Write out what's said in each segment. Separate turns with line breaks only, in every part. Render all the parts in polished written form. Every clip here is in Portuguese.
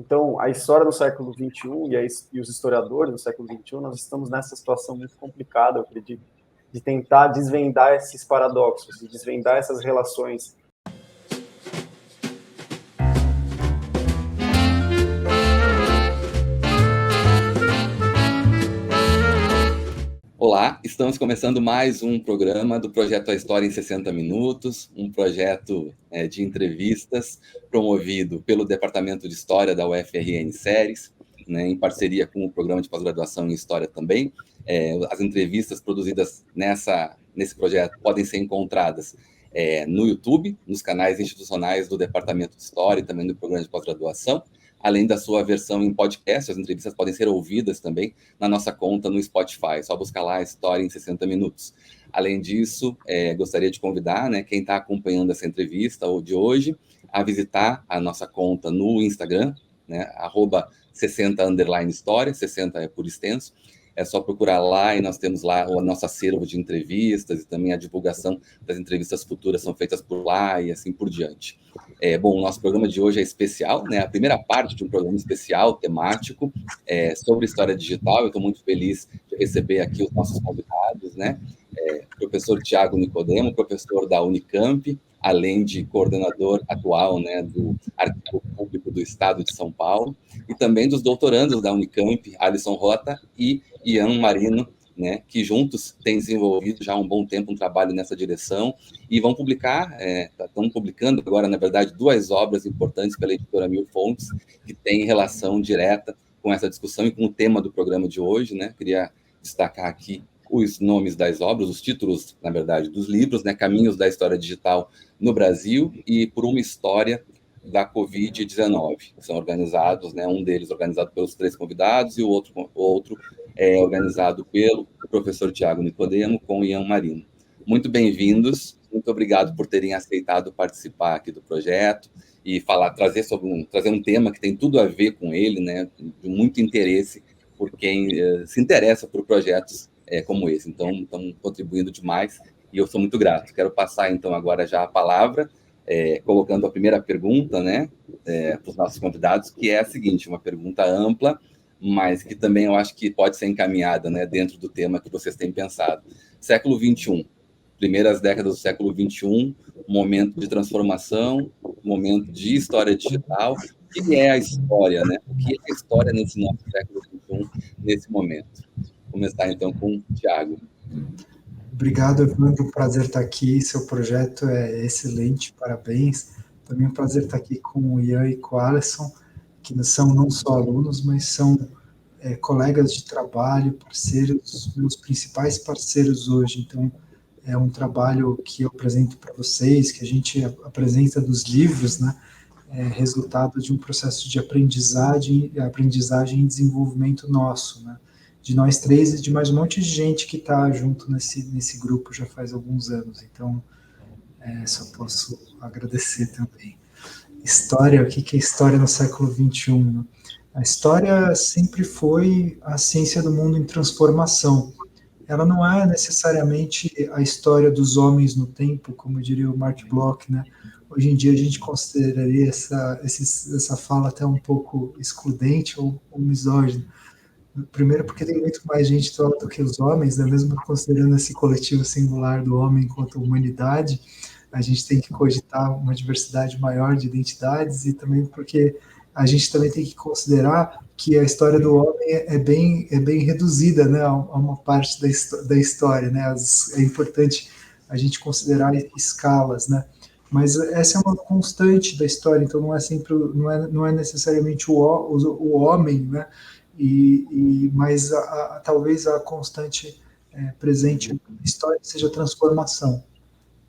Então, a história do século XXI e os historiadores do século XXI, nós estamos nessa situação muito complicada, eu acredito, de tentar desvendar esses paradoxos, de desvendar essas relações.
Olá, estamos começando mais um programa do projeto A História em 60 Minutos, um projeto de entrevistas promovido pelo Departamento de História da UFRN Ceres, né, em parceria com o Programa de Pós-Graduação em História também. As entrevistas produzidas nesse projeto podem ser encontradas no YouTube, nos canais institucionais do Departamento de História e também do Programa de Pós-Graduação, além da sua versão em podcast. As entrevistas podem ser ouvidas também na nossa conta no Spotify, só buscar lá a História em 60 Minutos. Além disso, gostaria de convidar, né, quem está acompanhando essa entrevista de hoje a visitar a nossa conta no Instagram, né, @60_história, 60 é por extenso. É só procurar lá e nós temos lá o nosso acervo de entrevistas e também a divulgação das entrevistas futuras são feitas por lá e assim por diante. Bom, o nosso programa de hoje é especial, né? A primeira parte de um programa especial, temático, sobre história digital. Eu estou muito feliz de receber aqui os nossos convidados, né? Professor Tiago Nicodemo, professor da Unicamp, além de coordenador atual, né, do Arquivo Público do Estado de São Paulo, e também dos doutorandos da Unicamp, Alisson Rota e Ian Marino, né, que juntos têm desenvolvido já há um bom tempo um trabalho nessa direção e vão publicar, estão publicando agora, na verdade, 2 obras importantes pela editora Mil Fontes, que têm relação direta com essa discussão e com o tema do programa de hoje, né? Queria destacar aqui os nomes das obras, os títulos, na verdade, dos livros, né? Caminhos da História Digital no Brasil e Por uma História da Covid-19. São organizados, né? Um deles organizado pelos 3 convidados e o outro é organizado pelo professor Tiago Nicodemo com Ian Marino. Muito bem-vindos, muito obrigado por terem aceitado participar aqui do projeto e trazer um tema que tem tudo a ver com ele, né? De muito interesse por quem se interessa por projetos como esse. Então, estão contribuindo demais e eu sou muito grato. Quero passar, então, agora já a palavra, colocando a primeira pergunta, né, para os nossos convidados, que é a seguinte, uma pergunta ampla, mas que também eu acho que pode ser encaminhada, né, dentro do tema que vocês têm pensado. Século XXI, primeiras décadas do século XXI, momento de transformação, momento de história digital. O que é a história, né? O que é a história nesse nosso século XXI, nesse momento? Vou começar, então, com o Tiago.
Obrigado, Evandro. Um prazer estar aqui. Seu projeto é excelente, parabéns. Também é um prazer estar aqui com o Ian e com o Alisson, que são não só alunos, mas são colegas de trabalho, parceiros, meus principais parceiros hoje. Então, é um trabalho que eu apresento para vocês, que a gente apresenta dos livros, né? Resultado de um processo de aprendizagem e desenvolvimento nosso, né? De nós 3 e de mais um monte de gente que está junto nesse grupo já faz alguns anos. Então, só posso agradecer também. História, o que é história no século XXI? Né? A história sempre foi a ciência do mundo em transformação. Ela não é necessariamente a história dos homens no tempo, como diria o Mark Bloch, né? Hoje em dia a gente consideraria essa fala até um pouco excludente ou misógina. Primeiro porque tem muito mais gente do que os homens, né? Mesmo considerando esse coletivo singular do homem enquanto humanidade, a gente tem que cogitar uma diversidade maior de identidades e também porque a gente também tem que considerar que a história do homem é bem reduzida, né, a uma parte da história, né? É importante a gente considerar escalas, né? Mas essa é uma constante da história, então não é sempre, não é necessariamente o homem, né? Mas talvez a constante presente na história seja a transformação.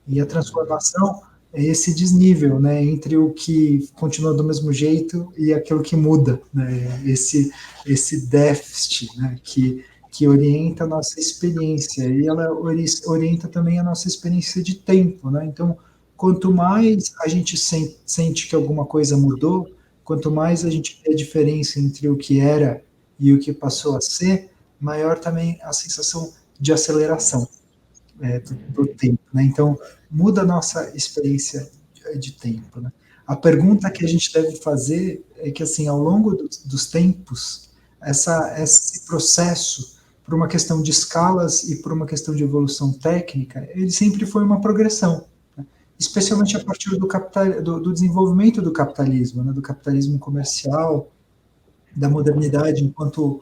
E a transformação é esse desnível, né, entre o que continua do mesmo jeito e aquilo que muda, né, esse déficit, né, que orienta a nossa experiência, e ela orienta também a nossa experiência de tempo, né, então, quanto mais a gente sente que alguma coisa mudou, quanto mais a gente vê a diferença entre o que era e o que passou a ser, maior também a sensação de aceleração do tempo, né? Então, muda a nossa experiência de tempo, né? A pergunta que a gente deve fazer é que, assim, ao longo dos tempos, esse processo, por uma questão de escalas e por uma questão de evolução técnica, ele sempre foi uma progressão, né? Especialmente a partir do desenvolvimento do capitalismo, né? Do capitalismo comercial, da modernidade enquanto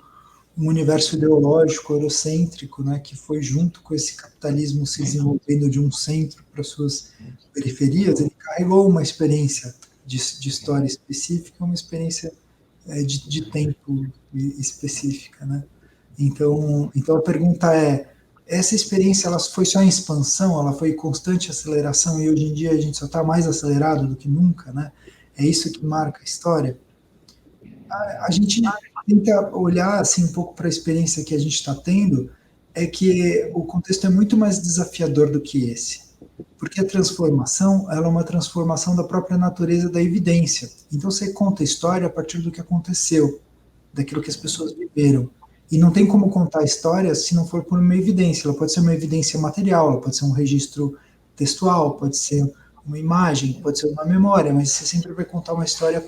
um universo ideológico eurocêntrico, né, que foi junto com esse capitalismo se desenvolvendo de um centro para suas periferias, ele carregou uma experiência de história específica, uma experiência de tempo específica, né? Então a pergunta é: essa experiência ela foi só em expansão, ela foi em constante aceleração e hoje em dia a gente só está mais acelerado do que nunca, né? É isso que marca a história? A gente tenta olhar assim um pouco para a experiência que a gente está tendo, é que o contexto é muito mais desafiador do que esse, porque a transformação ela é uma transformação da própria natureza da evidência. Então você conta a história a partir do que aconteceu, daquilo que as pessoas viveram. E não tem como contar a história se não for por uma evidência. Ela pode ser uma evidência material, ela pode ser um registro textual, pode ser uma imagem, pode ser uma memória, mas você sempre vai contar uma história a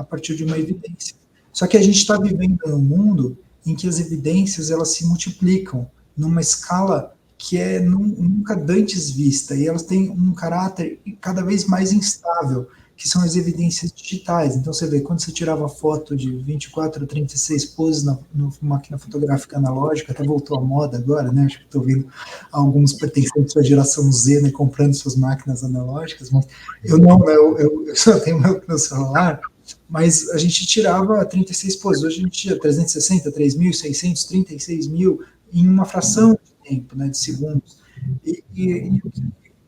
partir de uma evidência. Só que a gente está vivendo num mundo em que as evidências elas se multiplicam numa escala que é nunca dantes vista, e elas têm um caráter cada vez mais instável, que são as evidências digitais. Então você vê, quando você tirava foto de 24 a 36 poses na máquina fotográfica analógica, até voltou à moda agora, né? Acho que estou vendo alguns pertencentes à geração Z, né, comprando suas máquinas analógicas, mas eu não, né, eu só tenho meu celular. Mas a gente tirava 36 poses, hoje a gente tira 360, 3.600, 36 mil em uma fração de tempo, né, de segundos. E o que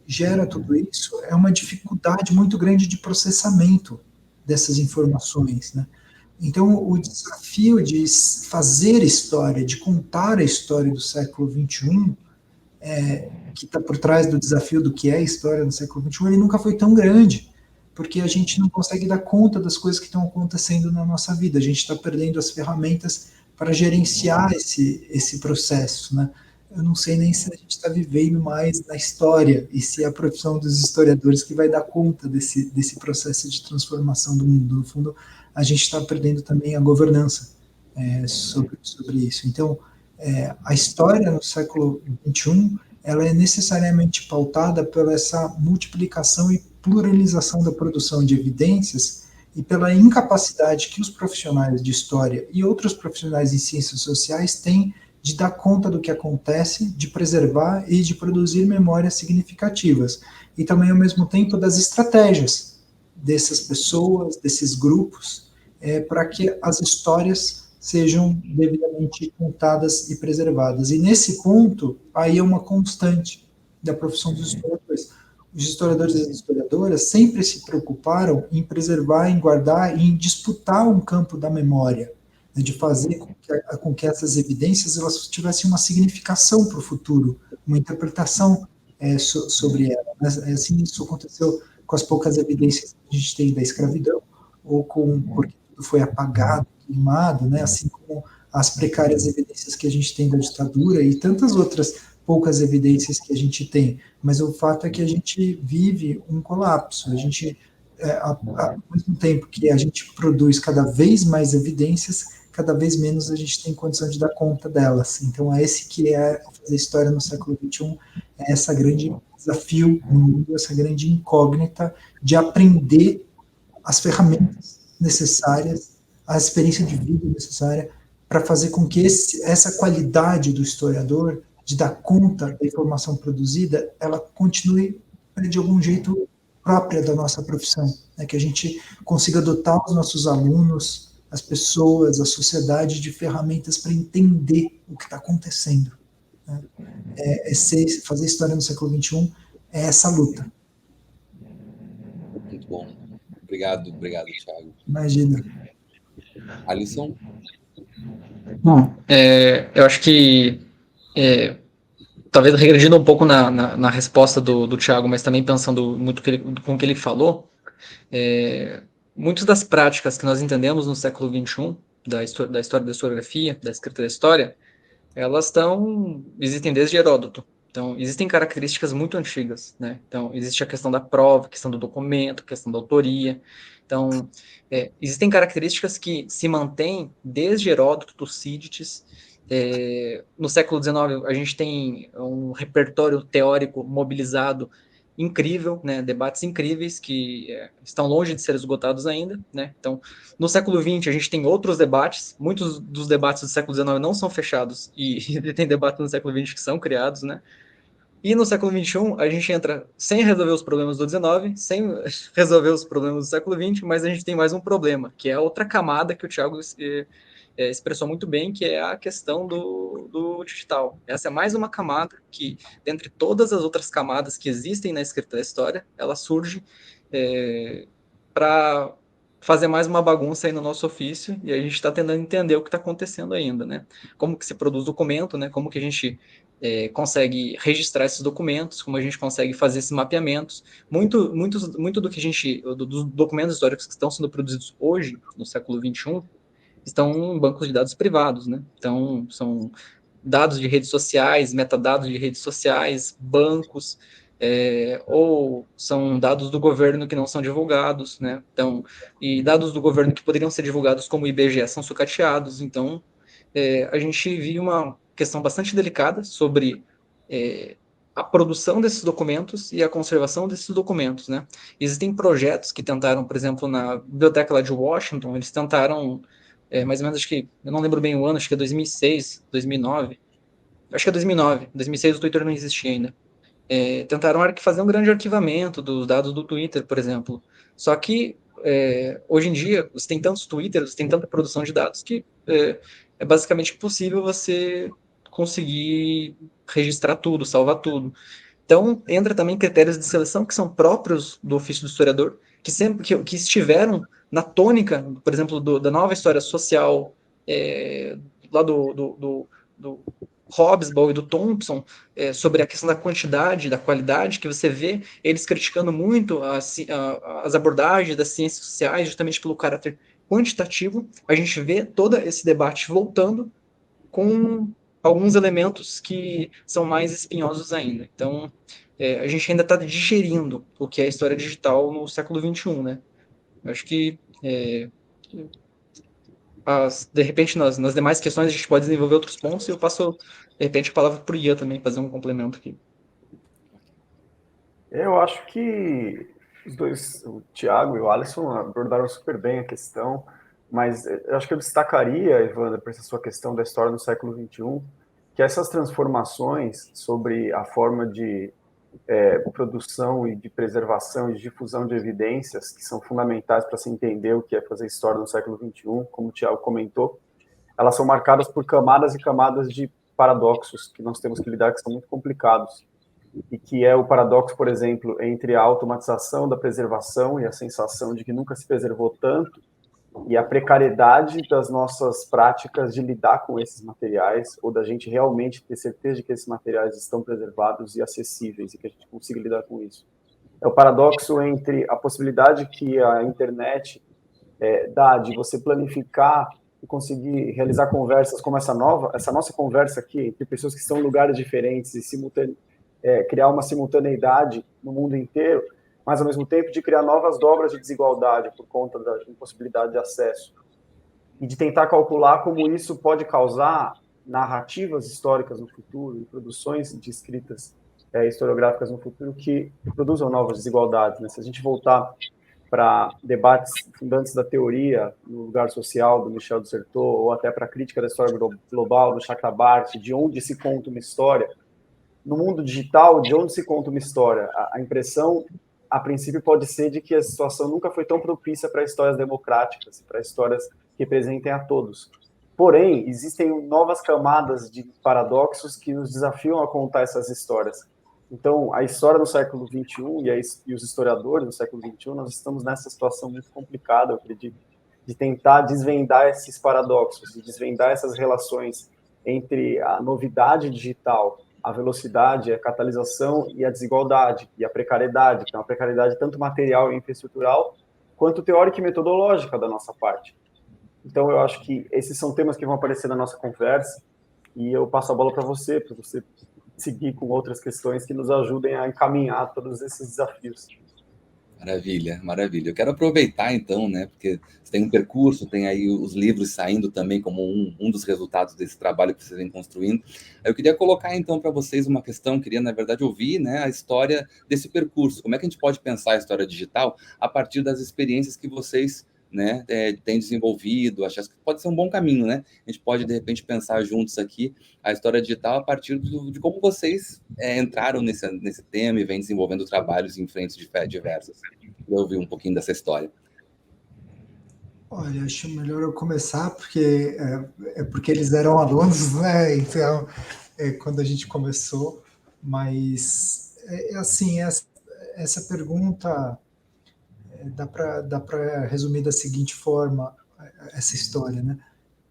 gera tudo isso é uma dificuldade muito grande de processamento dessas informações, né? Então, o desafio de fazer história, de contar a história do século XXI, que está por trás do desafio do que é a história no século XXI, ele nunca foi tão grande, porque a gente não consegue dar conta das coisas que estão acontecendo na nossa vida. A gente está perdendo as ferramentas para gerenciar esse processo, né? Eu não sei nem se a gente está vivendo mais na história e se é a profissão dos historiadores que vai dar conta desse processo de transformação do mundo. No fundo, a gente está perdendo também a governança sobre isso. Então, a história no século XXI ela é necessariamente pautada por essa multiplicação e pluralização da produção de evidências e pela incapacidade que os profissionais de história e outros profissionais em ciências sociais têm de dar conta do que acontece, de preservar e de produzir memórias significativas. E também, ao mesmo tempo, das estratégias dessas pessoas, desses grupos, para que as histórias sejam devidamente contadas e preservadas. E nesse ponto, aí é uma constante da profissão dos historiadores. Os historiadores e as historiadoras sempre se preocuparam em preservar, em guardar e em disputar um campo da memória, né, de fazer com que essas evidências elas tivessem uma significação para o futuro, uma interpretação sobre elas. Assim, isso aconteceu com as poucas evidências que a gente tem da escravidão, ou porque tudo foi apagado, queimado, né, assim como as precárias evidências que a gente tem da ditadura e tantas outras poucas evidências que a gente tem, mas o fato é que a gente vive um colapso. A gente, ao mesmo tempo que a gente produz cada vez mais evidências, cada vez menos a gente tem condição de dar conta delas. Então, esse que é fazer história no século XXI, é essa grande desafio no mundo, essa grande incógnita de aprender as ferramentas necessárias, a experiência de vida necessária para fazer com que essa qualidade do historiador de dar conta da informação produzida, ela continue, de algum jeito, própria da nossa profissão, né? Que a gente consiga dotar os nossos alunos, as pessoas, a sociedade de ferramentas para entender o que está acontecendo, né? Fazer história no século XXI é essa luta.
Muito bom. Obrigado, Thiago.
Imagina.
Alisson?
Bom, eu acho que talvez regredindo um pouco na resposta do Thiago, mas também pensando muito com o que ele falou, muitas das práticas que nós entendemos no século XXI, da história da historiografia, da escrita da história, elas existem desde Heródoto. Então, existem características muito antigas, né? Então, existe a questão da prova, a questão do documento, a questão da autoria. Então, existem características que se mantêm desde Heródoto, Tucídides. No século XIX, a gente tem um repertório teórico mobilizado incrível, né? Debates incríveis que estão longe de ser esgotados ainda, né? Então, no século XX, a gente tem outros debates. Muitos dos debates do século XIX não são fechados e tem debates no século XX que são criados, né? E no século XXI, a gente entra sem resolver os problemas do XIX, sem resolver os problemas do século XX, mas a gente tem mais um problema, que é a outra camada que o Thiago expressou muito bem, que é a questão do digital. Essa é mais uma camada que, dentre todas as outras camadas que existem na escrita da história, ela surge para fazer mais uma bagunça aí no nosso ofício, e a gente está tentando entender o que está acontecendo ainda, né? Como que se produz documento, né? Como que a gente consegue registrar esses documentos, como a gente consegue fazer esses mapeamentos. Muito do que a gente, dos documentos históricos que estão sendo produzidos hoje, no século XXI, estão em bancos de dados privados, né? Então, são dados de redes sociais, metadados de redes sociais, bancos, ou são dados do governo que não são divulgados, né? Então, e dados do governo que poderiam ser divulgados como o IBGE são sucateados. Então, a gente vive uma questão bastante delicada sobre a produção desses documentos e a conservação desses documentos, né? Existem projetos que tentaram, por exemplo, na biblioteca lá de Washington, eles tentaram, mais ou menos, acho que, eu não lembro bem o ano, acho que é 2006, 2009, acho que é 2009, 2006 o Twitter não existia ainda. Tentaram fazer um grande arquivamento dos dados do Twitter, por exemplo. Só que, hoje em dia, você tem tantos Twitters, você tem tanta produção de dados que é basicamente impossível você conseguir registrar tudo, salvar tudo. Então, entra também critérios de seleção que são próprios do ofício do historiador, que sempre que estiveram na tônica, por exemplo, da nova história social, lá do Hobsbawm e do Thompson, sobre a questão da quantidade, da qualidade, que você vê eles criticando muito as abordagens das ciências sociais, justamente pelo caráter quantitativo. A gente vê todo esse debate voltando com alguns elementos que são mais espinhosos ainda. Então, a gente ainda está digerindo o que é a história digital no século XXI, né? Eu acho que, de repente, nas demais questões a gente pode desenvolver outros pontos e eu passo, de repente, a palavra para o Ian também, fazer um complemento aqui.
Eu acho que os dois, o Thiago e o Alisson, abordaram super bem a questão, mas eu acho que eu destacaria, Evandro, para essa sua questão da história no século XXI, que essas transformações sobre a forma de produção e de preservação e de difusão de evidências, que são fundamentais para se entender o que é fazer história no século XXI, como o Thiago comentou, elas são marcadas por camadas e camadas de paradoxos que nós temos que lidar, que são muito complicados. E que é o paradoxo, por exemplo, entre a automatização da preservação e a sensação de que nunca se preservou tanto, e a precariedade das nossas práticas de lidar com esses materiais, ou da gente realmente ter certeza de que esses materiais estão preservados e acessíveis, e que a gente consiga lidar com isso. É o paradoxo entre a possibilidade que a internet dá de você planificar e conseguir realizar conversas como essa nossa conversa aqui, entre pessoas que estão em lugares diferentes e criar uma simultaneidade no mundo inteiro, mas ao mesmo tempo de criar novas dobras de desigualdade por conta da impossibilidade de acesso, e de tentar calcular como isso pode causar narrativas históricas no futuro, e produções de escritas historiográficas no futuro que produzam novas desigualdades. Né? Se a gente voltar para debates fundantes da teoria no lugar social, do Michel Dissertot, ou até para a crítica da história global, do Chakrabarty, de onde se conta uma história, no mundo digital, de onde se conta uma história? A impressão, a princípio, pode ser de que a situação nunca foi tão propícia para histórias democráticas, para histórias que representem a todos. Porém, existem novas camadas de paradoxos que nos desafiam a contar essas histórias. Então, a história no século XXI e os historiadores no século XXI, nós estamos nessa situação muito complicada, eu acredito, de tentar desvendar esses paradoxos, de desvendar essas relações entre a novidade digital, a velocidade, a catalisação e a desigualdade, e a precariedade, que é uma precariedade tanto material e infraestrutural, quanto teórica e metodológica da nossa parte. Então, eu acho que esses são temas que vão aparecer na nossa conversa, e eu passo a bola para você seguir com outras questões que nos ajudem a encaminhar todos esses desafios.
Maravilha, maravilha. Eu quero aproveitar então, né, porque você tem um percurso, tem aí os livros saindo também como um dos resultados desse trabalho que vocês vêm construindo. Eu queria colocar então para vocês uma questão, queria na verdade ouvir, né, a história desse percurso. Como é que a gente pode pensar a história digital a partir das experiências que vocês, né, têm desenvolvido? Acho que pode ser um bom caminho, né? A gente pode de repente pensar juntos aqui a história digital a partir de como vocês entraram nesse tema e vêm desenvolvendo trabalhos em frentes diversas. Eu ouvir um pouquinho dessa história.
Olha, acho melhor eu começar, porque porque eles eram alunos, né? Então, quando a gente começou, mas assim, essa pergunta dá para resumir da seguinte forma, essa história, né?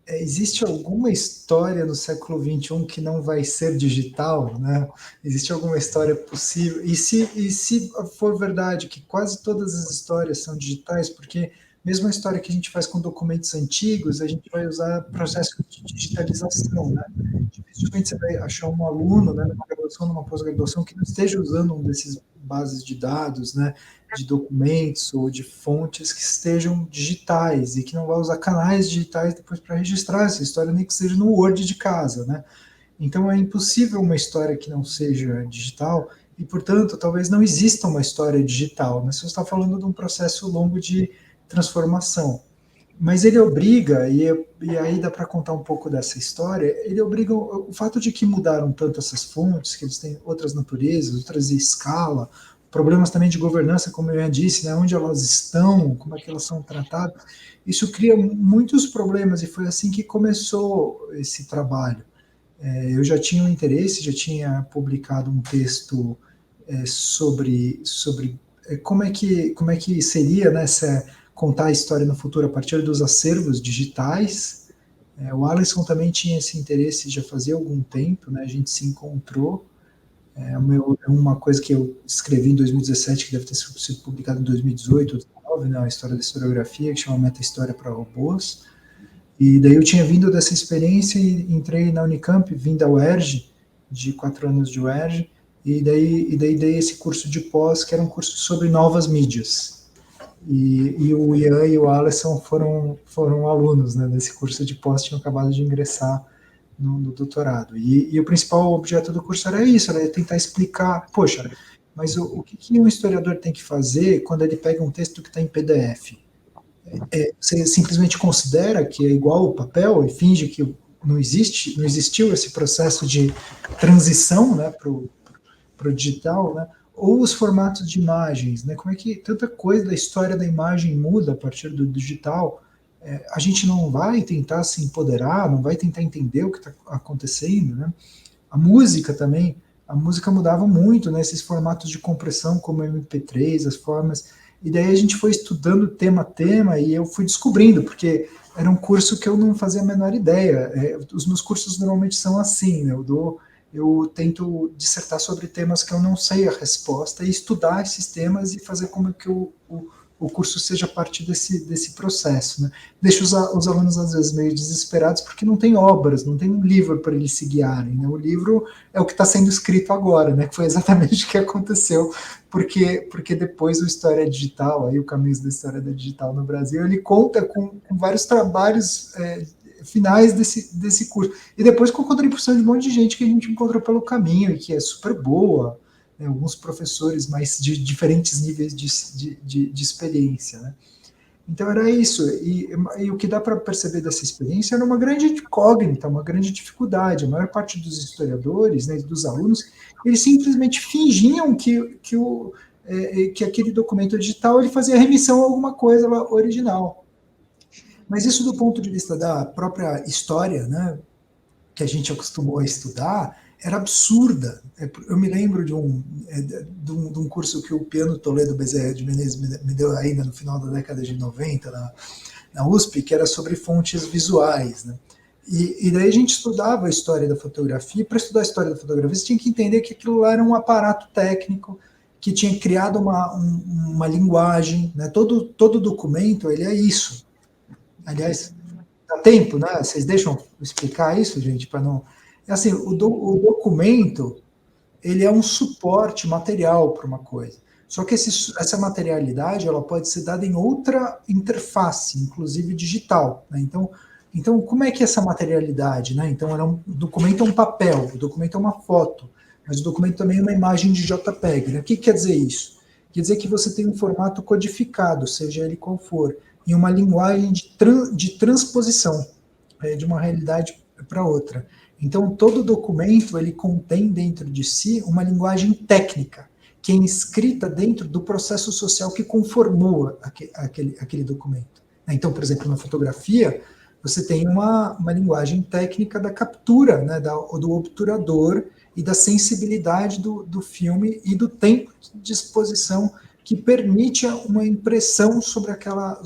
Existe alguma história no século XXI que não vai ser digital, né? Existe alguma história possível? E se for verdade que quase todas as histórias são digitais, porque mesmo a história que a gente faz com documentos antigos, a gente vai usar processo de digitalização, né? Dificilmente você vai achar um aluno, né, numa graduação, numa pós-graduação, que não esteja usando um desses bases de dados, né, de documentos ou de fontes que estejam digitais e que não vai usar canais digitais depois para registrar essa história, nem que seja no Word de casa, né? Então é impossível uma história que não seja digital e, portanto, talvez não exista uma história digital, mas você está falando de um processo longo de transformação. Mas ele obriga, e aí dá para contar um pouco dessa história, ele obriga o fato de que mudaram tanto essas fontes, que eles têm outras naturezas, outras escala, problemas também de governança, como eu já disse, né, onde elas estão, como é que elas são tratadas, isso cria muitos problemas, e foi assim que começou esse trabalho. Eu já tinha um interesse, já tinha publicado um texto sobre como é que seria, né, contar a história no futuro a partir dos acervos digitais. O Alisson também tinha esse interesse já fazia algum tempo, né, a gente se encontrou. É uma coisa que eu escrevi em 2017, que deve ter sido publicado em 2018 ou 2019, né, a história da historiografia, que chama Meta-História para Robôs. E daí eu tinha vindo dessa experiência e entrei na Unicamp, vim da UERJ, de 4 anos de UERJ, e daí dei esse curso de pós, que era um curso sobre novas mídias. E o Ian e o Alisson foram alunos, né, desse curso de pós, tinham acabado de ingressar no doutorado. E o principal objeto do curso era isso, era tentar explicar, poxa, mas o que um historiador tem que fazer quando ele pega um texto que está em PDF? Você simplesmente considera que é igual ao papel e finge que não existiu esse processo de transição, né, para o digital, né? Ou os formatos de imagens, né? Como é que tanta coisa da história da imagem muda a partir do digital? A gente não vai tentar se empoderar, não vai tentar entender o que está acontecendo, né? A música também, a música mudava muito, né? Esses formatos de compressão como MP3, as formas, e daí a gente foi estudando tema a tema e eu fui descobrindo, porque era um curso que eu não fazia a menor ideia. Os meus cursos normalmente são assim, né? Eu tento dissertar sobre temas que eu não sei a resposta e estudar esses temas e fazer como que o curso seja parte desse processo, né? Deixa os alunos, às vezes, meio desesperados porque não tem obras, não tem um livro para eles se guiarem, né? O livro é o que está sendo escrito agora, né? Que foi exatamente o que aconteceu, porque depois o História Digital, aí o Caminhos da História da Digital no Brasil, ele conta com vários trabalhos finais desse curso. E depois com a contribuição de um monte de gente que a gente encontrou pelo caminho e que é super boa, né, alguns professores mais de diferentes níveis de experiência, né? Então era isso, e o que dá para perceber dessa experiência era uma grande incógnita, uma grande dificuldade. A maior parte dos historiadores, né, dos alunos, eles simplesmente fingiam que aquele documento digital ele fazia remissão a alguma coisa original. Mas isso do ponto de vista da própria história, né, que a gente acostumou a estudar, era absurda. Eu me lembro de um curso que o Piano Toledo Bezerra de Menezes me deu ainda no final da década de 90, na USP, que era sobre fontes visuais, né? E daí a gente estudava a história da fotografia, e para estudar a história da fotografia você tinha que entender que aquilo lá era um aparato técnico, que tinha criado uma linguagem, né? Todo documento, ele é isso. Aliás, dá tempo, né? Vocês deixam eu explicar isso, gente, para não... Assim, o documento, ele é um suporte material para uma coisa. Só que essa materialidade ela pode ser dada em outra interface, inclusive digital. Né? Então, como é que é essa materialidade? Né? Então, o documento é um papel, o documento é uma foto, mas o documento também é uma imagem de JPEG. Né? O que quer dizer isso? Quer dizer que você tem um formato codificado, seja ele qual for, em uma linguagem de transposição de uma realidade para outra. Então, todo documento ele contém dentro de si uma linguagem técnica, que é inscrita dentro do processo social que conformou aquele documento. Então, por exemplo, na fotografia, você tem uma linguagem técnica da captura, né, do obturador e da sensibilidade do filme e do tempo de exposição que permite uma impressão sobre aquela,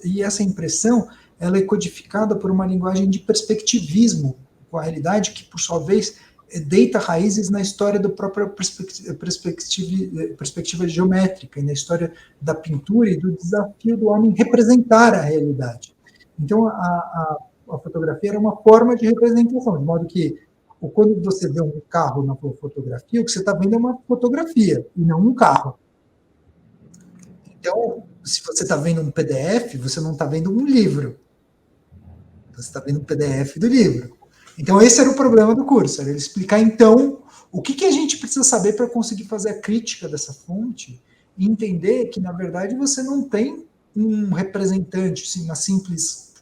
e essa impressão ela é codificada por uma linguagem de perspectivismo com a realidade que, por sua vez, deita raízes na história da própria perspectiva geométrica e na história da pintura e do desafio do homem representar a realidade. Então, a fotografia era uma forma de representação, de modo que quando você vê um carro na fotografia, o que você está vendo é uma fotografia e não um carro. Então, se você está vendo um PDF, você não está vendo um livro. Você está vendo um PDF do livro. Então, esse era o problema do curso, era ele explicar, então, o que a gente precisa saber para conseguir fazer a crítica dessa fonte e entender que, na verdade, você não tem um representante, assim, uma simples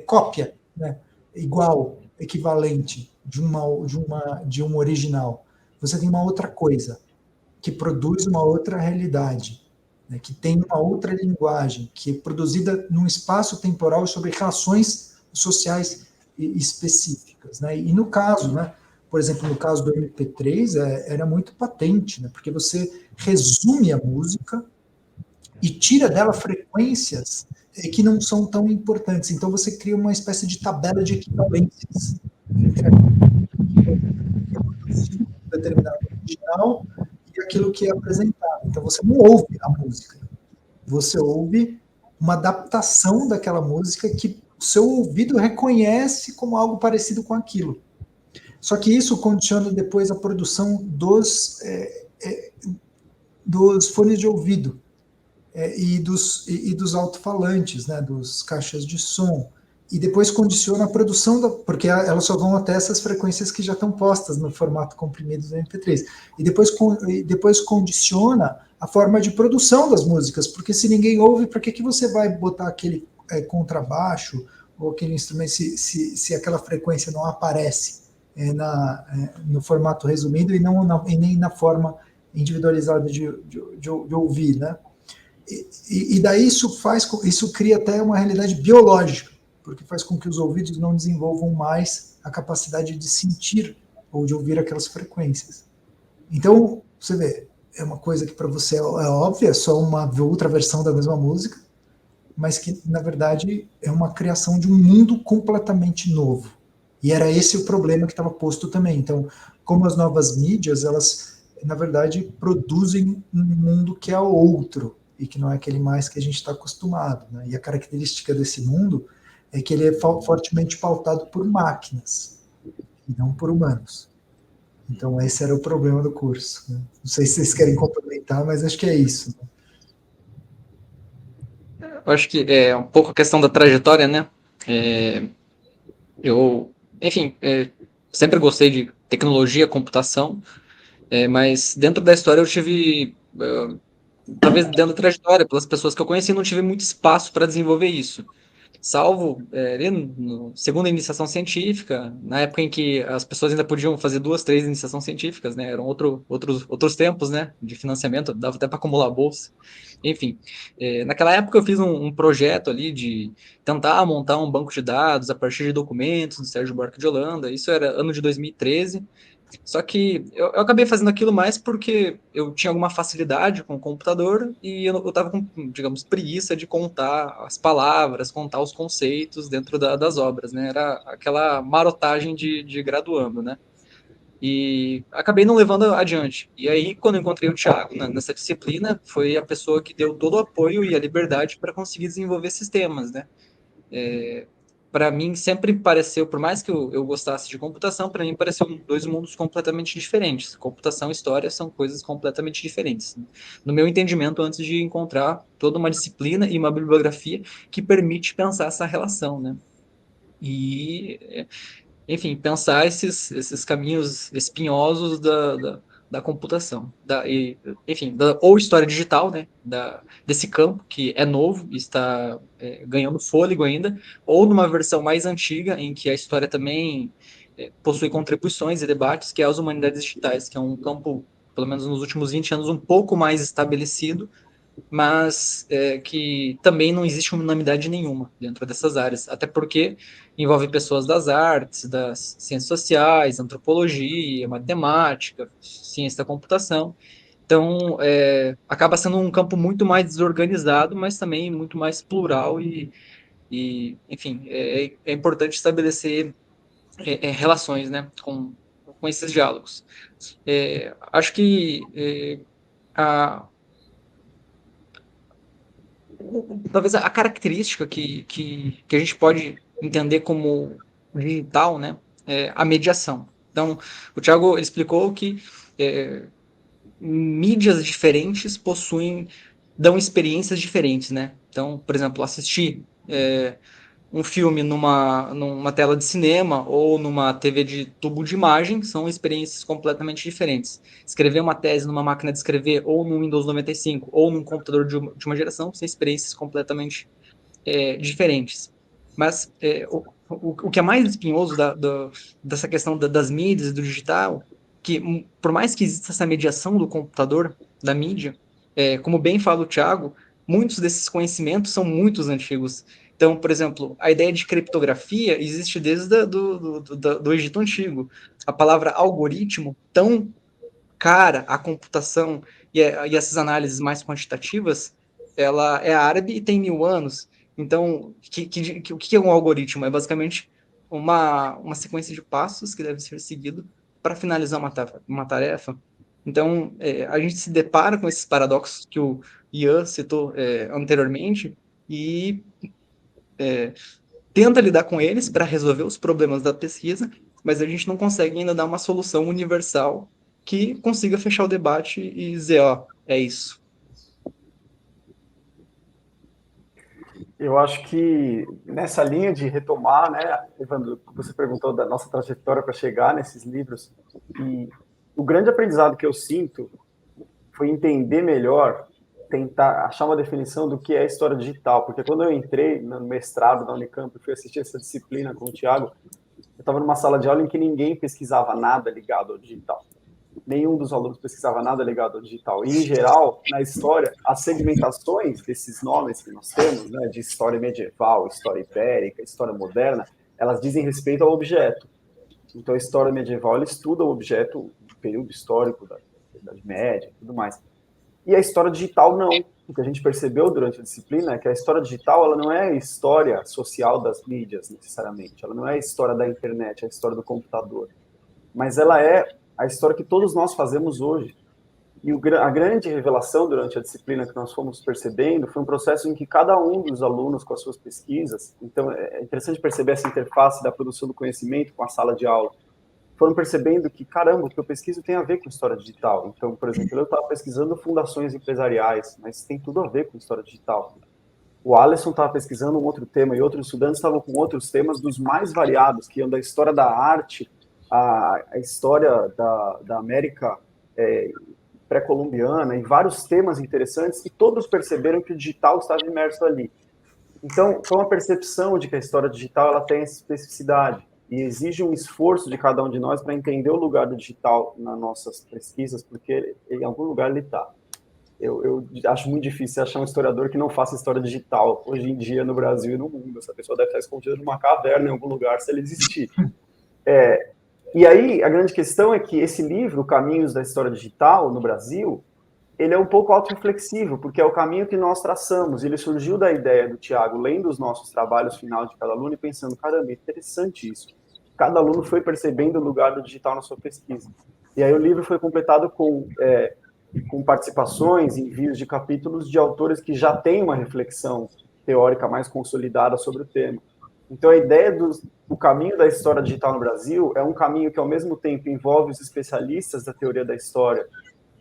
cópia, né, igual, equivalente de um original. Você tem uma outra coisa, que produz uma outra realidade, né, que tem uma outra linguagem, que é produzida num espaço temporal sobre relações sociais específicas. Né? E no caso, né, por exemplo, no caso do MP3, era muito patente, né, porque você resume a música e tira dela frequências que não são tão importantes. Então você cria uma espécie de tabela de equivalências entre aquilo determinado original e aquilo que é apresentado. Então você não ouve a música, você ouve uma adaptação daquela música que o seu ouvido reconhece como algo parecido com aquilo. Só que isso condiciona depois a produção dos fones de ouvido e dos alto-falantes, né, dos caixas de som. E depois condiciona a produção, porque elas só vão até essas frequências que já estão postas no formato comprimido do MP3. E depois condiciona a forma de produção das músicas, porque se ninguém ouve, para que você vai botar aquele contrabaixo ou aquele instrumento se aquela frequência não aparece no formato resumido e nem na forma individualizada de ouvir, né? E daí isso cria até uma realidade biológica, porque faz com que os ouvidos não desenvolvam mais a capacidade de sentir ou de ouvir aquelas frequências. Então, você vê, é uma coisa que para você é óbvia, é só uma outra versão da mesma música, mas que, na verdade, é uma criação de um mundo completamente novo. E era esse o problema que estava posto também. Então, como as novas mídias, elas, na verdade, produzem um mundo que é outro, e que não é aquele mais que a gente está acostumado. Né? E a característica desse mundo é que ele é fortemente pautado por máquinas, e não por humanos. Então, esse era o problema do curso. Né? Não sei se vocês querem complementar, mas acho que é isso. Né?
Eu acho que é um pouco a questão da trajetória, né? Enfim, sempre gostei de tecnologia, computação, mas dentro da história eu tive, talvez dentro da trajetória, pelas pessoas que eu conheci, não tive muito espaço para desenvolver isso. Salvo segunda iniciação científica, na época em que as pessoas ainda podiam fazer 2, 3 iniciações científicas, né? Eram outros tempos, né? De financiamento, dava até para acumular bolsa. Enfim, naquela época eu fiz um projeto ali de tentar montar um banco de dados a partir de documentos do Sérgio Buarque de Holanda. Isso era ano de 2013. Só que eu acabei fazendo aquilo mais porque eu tinha alguma facilidade com o computador e eu tava com, digamos, preguiça de contar as palavras, contar os conceitos dentro das obras, né? Era aquela marotagem de graduando, né? E acabei não levando adiante. E aí, quando eu encontrei o Thiago nessa disciplina, foi a pessoa que deu todo o apoio e a liberdade para conseguir desenvolver sistemas, né? para mim, sempre pareceu, por mais que eu gostasse de computação, para mim pareceu dois mundos completamente diferentes. Computação e história são coisas completamente diferentes, né? No meu entendimento, antes de encontrar toda uma disciplina e uma bibliografia que permite pensar essa relação, né? E, enfim, pensar esses caminhos espinhosos da computação, enfim, ou história digital, né, desse campo que é novo e está ganhando fôlego ainda, ou numa versão mais antiga, em que a história também possui contribuições e debates, que é as humanidades digitais, que é um campo, pelo menos nos últimos 20 anos, um pouco mais estabelecido, mas que também não existe unanimidade nenhuma dentro dessas áreas, até porque envolve pessoas das artes, das ciências sociais, antropologia, matemática, ciência da computação. Então, acaba sendo um campo muito mais desorganizado, mas também muito mais plural enfim, é importante estabelecer relações, né, com esses diálogos. Acho que a talvez a característica que a gente pode entender como digital, né, é a mediação. Então, o Thiago explicou que mídias diferentes dão experiências diferentes, né? Então, por exemplo, assistir um filme numa tela de cinema ou numa TV de tubo de imagem são experiências completamente diferentes. Escrever uma tese numa máquina de escrever ou no Windows 95 ou num computador de uma geração são experiências completamente diferentes. Mas o que é mais espinhoso dessa questão das mídias e do digital, que por mais que exista essa mediação do computador, da mídia, como bem fala o Thiago, muitos desses conhecimentos são muito antigos. Então, por exemplo, a ideia de criptografia existe desde do Egito Antigo. A palavra algoritmo, tão cara à computação e essas análises mais quantitativas, ela é árabe e tem 1000 anos. Então, o que é um algoritmo? É basicamente uma sequência de passos que deve ser seguido para finalizar uma tarefa. Então, a gente se depara com esses paradoxos que o Ian citou anteriormente e tenta lidar com eles para resolver os problemas da pesquisa, mas a gente não consegue ainda dar uma solução universal que consiga fechar o debate e dizer, ó, é isso.
Eu acho que nessa linha de retomar, né, Evandro, você perguntou da nossa trajetória para chegar nesses livros, e o grande aprendizado que eu sinto foi entender melhor, tentar achar uma definição do que é história digital, porque quando eu entrei no mestrado da Unicamp e fui assistir essa disciplina com o Thiago, eu estava numa sala de aula em que ninguém pesquisava nada ligado ao digital. Nenhum dos alunos pesquisava nada ligado ao digital. E, em geral, na história, as segmentações desses nomes que nós temos, né, de história medieval, história ibérica, história moderna, elas dizem respeito ao objeto. Então, a história medieval, ela estuda o objeto do período histórico da Idade Média e tudo mais. E a história digital, não. O que a gente percebeu durante a disciplina é que a história digital, ela não é a história social das mídias, necessariamente. Ela não é a história da internet, é a história do computador. Mas ela é a história que todos nós fazemos hoje. E a grande revelação durante a disciplina que nós fomos percebendo foi um processo em que cada um dos alunos, com as suas pesquisas, então é interessante perceber essa interface da produção do conhecimento com a sala de aula, foram percebendo que, caramba, o que eu pesquiso tem a ver com história digital. Então, por exemplo, eu estava pesquisando fundações empresariais, mas tem tudo a ver com história digital. O Alisson estava pesquisando um outro tema e outros estudantes estavam com outros temas dos mais variados, que iam da história da arte, a história da América pré-colombiana, e vários temas interessantes, e todos perceberam que o digital estava imerso ali. Então, foi uma percepção de que a história digital ela tem essa especificidade, e exige um esforço de cada um de nós para entender o lugar do digital nas nossas pesquisas, porque em algum lugar ele está. Eu acho muito difícil achar um historiador que não faça história digital hoje em dia no Brasil e no mundo. Essa pessoa deve estar escondida numa caverna em algum lugar, se ele existir. E aí, a grande questão é que esse livro, Caminhos da História Digital, no Brasil, ele é um pouco autorreflexivo, porque é o caminho que nós traçamos. Ele surgiu da ideia do Thiago, lendo os nossos trabalhos final de cada aluno e pensando, caramba, é interessante isso. Cada aluno foi percebendo o lugar do digital na sua pesquisa. E aí o livro foi completado com participações, envios de capítulos de autores que já têm uma reflexão teórica mais consolidada sobre o tema. Então, a ideia do caminho da história digital no Brasil é um caminho que, ao mesmo tempo, envolve os especialistas da teoria da história,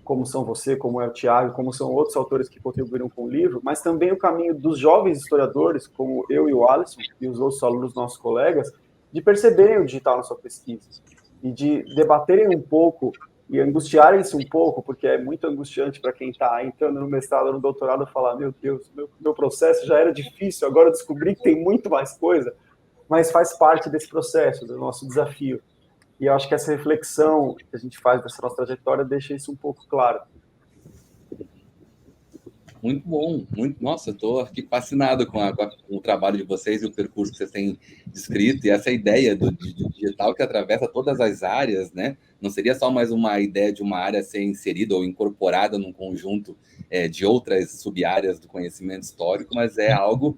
como são você, como é o Tiago, como são outros autores que contribuíram com o livro, mas também o caminho dos jovens historiadores, como eu e o Alisson, e os outros alunos nossos colegas, de perceberem o digital na sua pesquisa e de debaterem um pouco e angustiarem-se um pouco, porque é muito angustiante para quem está entrando no mestrado ou no doutorado falar, meu Deus, meu processo já era difícil, agora eu descobri que tem muito mais coisa, mas faz parte desse processo, do nosso desafio. E eu acho que essa reflexão que a gente faz dessa nossa trajetória deixa isso um pouco claro.
Muito bom, nossa, eu estou aqui fascinado com o trabalho de vocês e o percurso que vocês têm descrito, e essa ideia do digital que atravessa todas as áreas, né? Não seria só mais uma ideia de uma área ser inserida ou incorporada num conjunto de outras sub-áreas do conhecimento histórico, mas é algo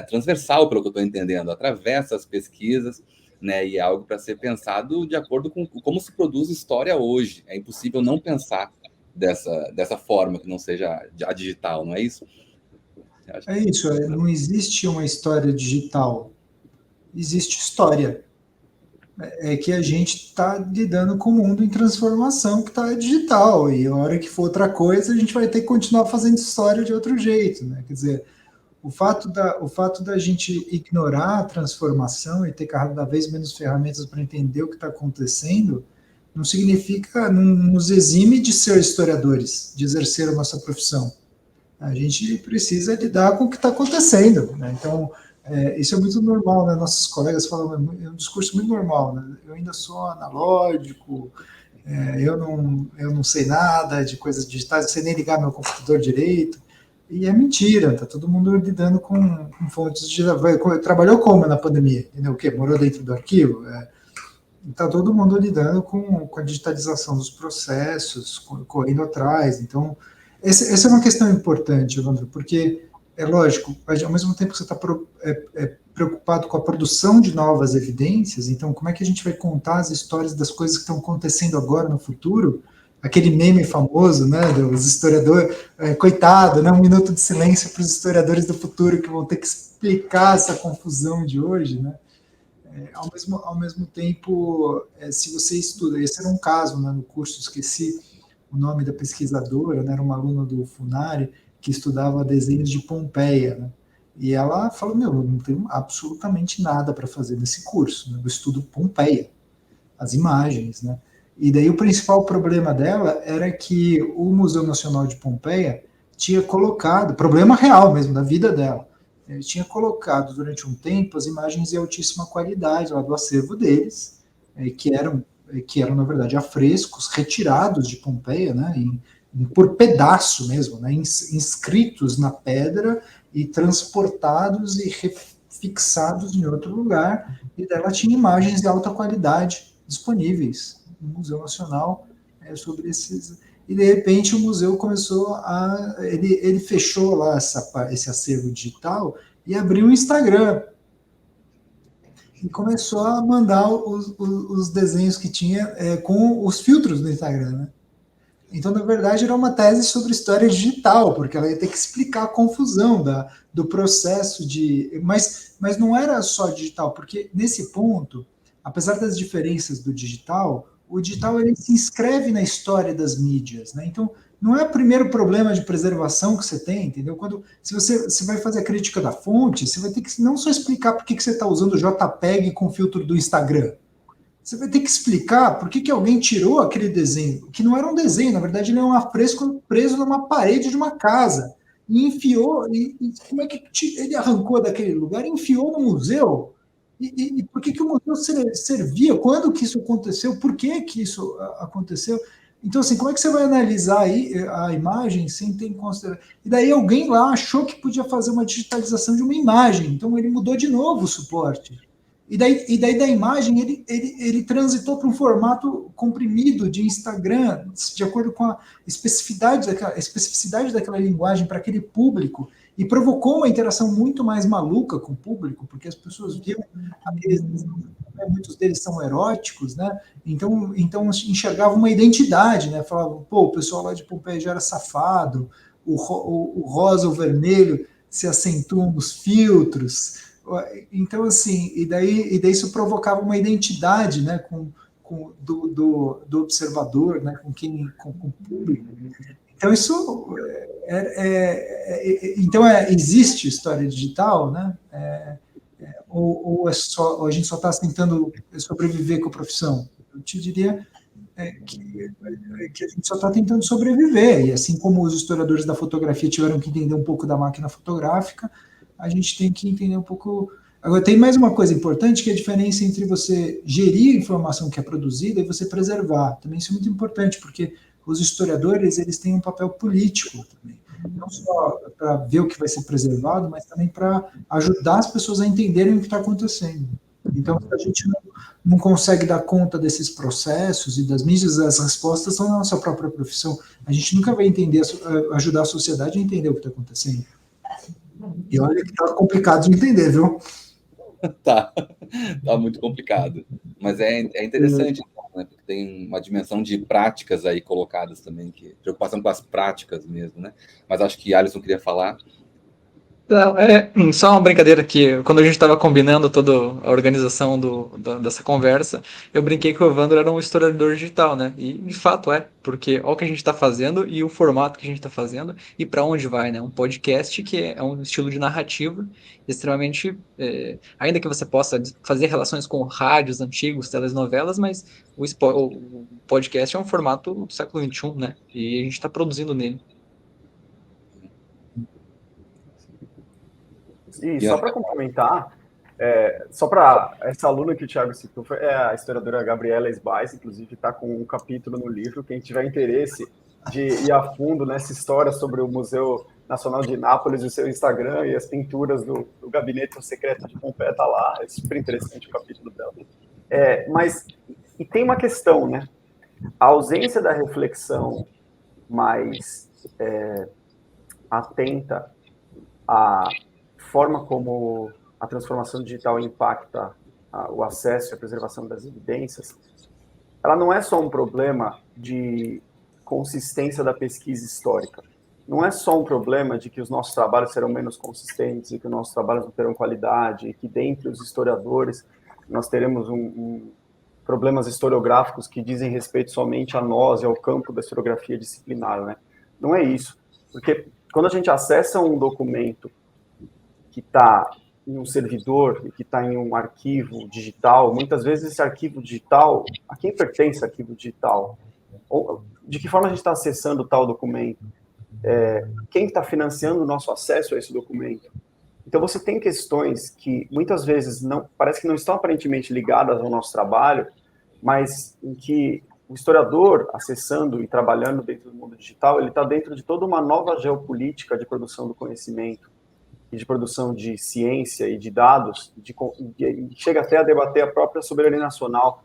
transversal, pelo que eu estou entendendo, atravessa as pesquisas, né? E é algo para ser pensado de acordo com como se produz história hoje. É impossível não pensar dessa forma que não seja a digital, não é isso?
É isso, não existe uma história digital, existe história. É que a gente está lidando com o mundo em transformação que está digital, e a hora que for outra coisa, a gente vai ter que continuar fazendo história de outro jeito, né? Quer dizer, o fato da gente ignorar a transformação e ter cada vez menos ferramentas para entender o que está acontecendo, não significa, não nos exime de ser historiadores, de exercer a nossa profissão. A gente precisa lidar com o que está acontecendo, né? Então, isso é muito normal, né? Nossos colegas falam, é um discurso muito normal, né? Eu ainda sou analógico, eu não sei nada de coisas digitais, não sei nem ligar meu computador direito. E é mentira, tá todo mundo lidando com fontes de... Trabalhou como na pandemia? Entendeu? O quê? Morou dentro do arquivo? Está todo mundo lidando com a digitalização dos processos, correndo atrás. Então, essa é uma questão importante, Evandro, porque é lógico, ao mesmo tempo que você está preocupado com a produção de novas evidências, então como é que a gente vai contar as histórias das coisas que estão acontecendo agora no futuro? Aquele meme famoso, né, dos historiadores, coitado, né, 1 minuto de silêncio para os historiadores do futuro que vão ter que explicar essa confusão de hoje, né? Ao mesmo tempo, se você estuda, esse era um caso, né, no curso, esqueci o nome da pesquisadora, né, era uma aluna do Funari, que estudava desenhos de Pompeia, né, e ela falou, não tenho absolutamente nada para fazer nesse curso, né, eu estudo Pompeia, as imagens, né, e daí o principal problema dela era que o Museu Nacional de Pompeia tinha colocado, problema real mesmo, da vida dela, ele tinha colocado durante um tempo as imagens de altíssima qualidade lá do acervo deles, que eram, na verdade, afrescos retirados de Pompeia, né, por pedaço mesmo, né, inscritos na pedra e transportados e refixados em outro lugar, e dela tinha imagens de alta qualidade disponíveis no Museu Nacional sobre esses... E, de repente, o museu começou a... Ele fechou lá esse acervo digital e abriu o Instagram. E começou a mandar os desenhos que tinha com os filtros do Instagram, né? Então, na verdade, era uma tese sobre história digital, porque ela ia ter que explicar a confusão do processo de... Mas não era só digital, porque, nesse ponto, apesar das diferenças do digital, o digital ele se inscreve na história das mídias, né? Então, não é o primeiro problema de preservação que você tem, entendeu? Se você vai fazer a crítica da fonte, você vai ter que não só explicar por que você está usando o JPEG com filtro do Instagram. Você vai ter que explicar por que alguém tirou aquele desenho, que não era um desenho, na verdade ele é um afresco preso numa parede de uma casa, e enfiou, e como é que ele arrancou daquele lugar e enfiou no museu? E por que o museu servia? Quando que isso aconteceu? Por que isso aconteceu? Então, assim, como é que você vai analisar aí a imagem sem ter em consideração? E daí alguém lá achou que podia fazer uma digitalização de uma imagem, então ele mudou de novo o suporte. E daí da imagem ele transitou para um formato comprimido de Instagram, de acordo com a especificidade daquela linguagem para aquele público, e provocou uma interação muito mais maluca com o público, porque as pessoas viam muitos deles são eróticos, né? Então enxergavam uma identidade, né? Falavam, pô, o pessoal lá de Pompeia já era safado, o rosa, o vermelho se acentuam nos filtros, Então, assim, e daí isso provocava uma identidade, né, do observador, né, com o público. Então, isso então existe história digital, né? Ou a gente só está tentando sobreviver com a profissão? Eu te diria que a gente só está tentando sobreviver, e assim como os historiadores da fotografia tiveram que entender um pouco da máquina fotográfica, a gente tem que entender um pouco. Agora, tem mais uma coisa importante, que é a diferença entre você gerir a informação que é produzida e você preservar. Também isso é muito importante, porque os historiadores, eles têm um papel político também, não só para ver o que vai ser preservado, mas também para ajudar as pessoas a entenderem o que está acontecendo. Então, se a gente não consegue dar conta desses processos e das mídias, as respostas são na nossa própria profissão. A gente nunca vai ajudar a sociedade a entender o que está acontecendo. E olha que está complicado de entender, viu?
Tá muito complicado. Mas é interessante, né? Porque tem uma dimensão de práticas aí colocadas também, preocupação com as práticas mesmo, né? Mas acho que Alisson queria falar.
Não, só uma brincadeira que quando a gente estava combinando toda a organização dessa conversa, eu brinquei que o Evandro era um historiador digital, né? E de fato porque olha o que a gente está fazendo e o formato que a gente está fazendo e para onde vai, né? Um podcast que é um estilo de narrativa extremamente, ainda que você possa fazer relações com rádios antigos, telenovelas, mas o podcast é um formato do século XXI, né? E a gente está produzindo nele.
E só para complementar, só para essa aluna que o Thiago citou, é a historiadora Gabriela Esbais, inclusive está com um capítulo no livro. Quem tiver interesse de ir a fundo nessa história sobre o Museu Nacional de Nápoles, o seu Instagram e as pinturas do Gabinete Secreto de Pompeia está lá, é super interessante o capítulo dela. Mas e tem uma questão, né? A ausência da reflexão mais atenta à forma como a transformação digital impacta o acesso e a preservação das evidências, ela não é só um problema de consistência da pesquisa histórica. Não é só um problema de que os nossos trabalhos serão menos consistentes e que os nossos trabalhos não terão qualidade e que, dentre os historiadores, nós teremos problemas historiográficos que dizem respeito somente a nós e ao campo da historiografia disciplinar, né? Não é isso. Porque quando a gente acessa um documento que está em um servidor e que está em um arquivo digital, muitas vezes esse arquivo digital, a quem pertence o arquivo digital? Ou, de que forma a gente está acessando tal documento? Quem está financiando o nosso acesso a esse documento? Então você tem questões que muitas vezes parece que não estão aparentemente ligadas ao nosso trabalho, mas em que o historiador, acessando e trabalhando dentro do mundo digital, ele está dentro de toda uma nova geopolítica de produção do conhecimento e de produção de ciência e de dados, e chega até a debater a própria soberania nacional,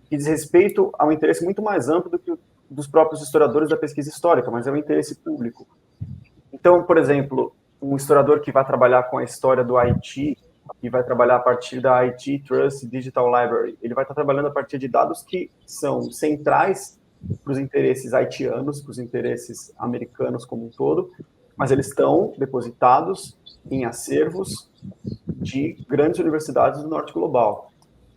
que diz respeito a um interesse muito mais amplo do que dos próprios historiadores da pesquisa histórica, mas é um interesse público. Então, por exemplo, um historiador que vai trabalhar com a história do Haiti, e vai trabalhar a partir da Haiti Trust Digital Library, ele vai estar trabalhando a partir de dados que são centrais para os interesses haitianos, para os interesses americanos como um todo, mas eles estão depositados em acervos de grandes universidades do norte global.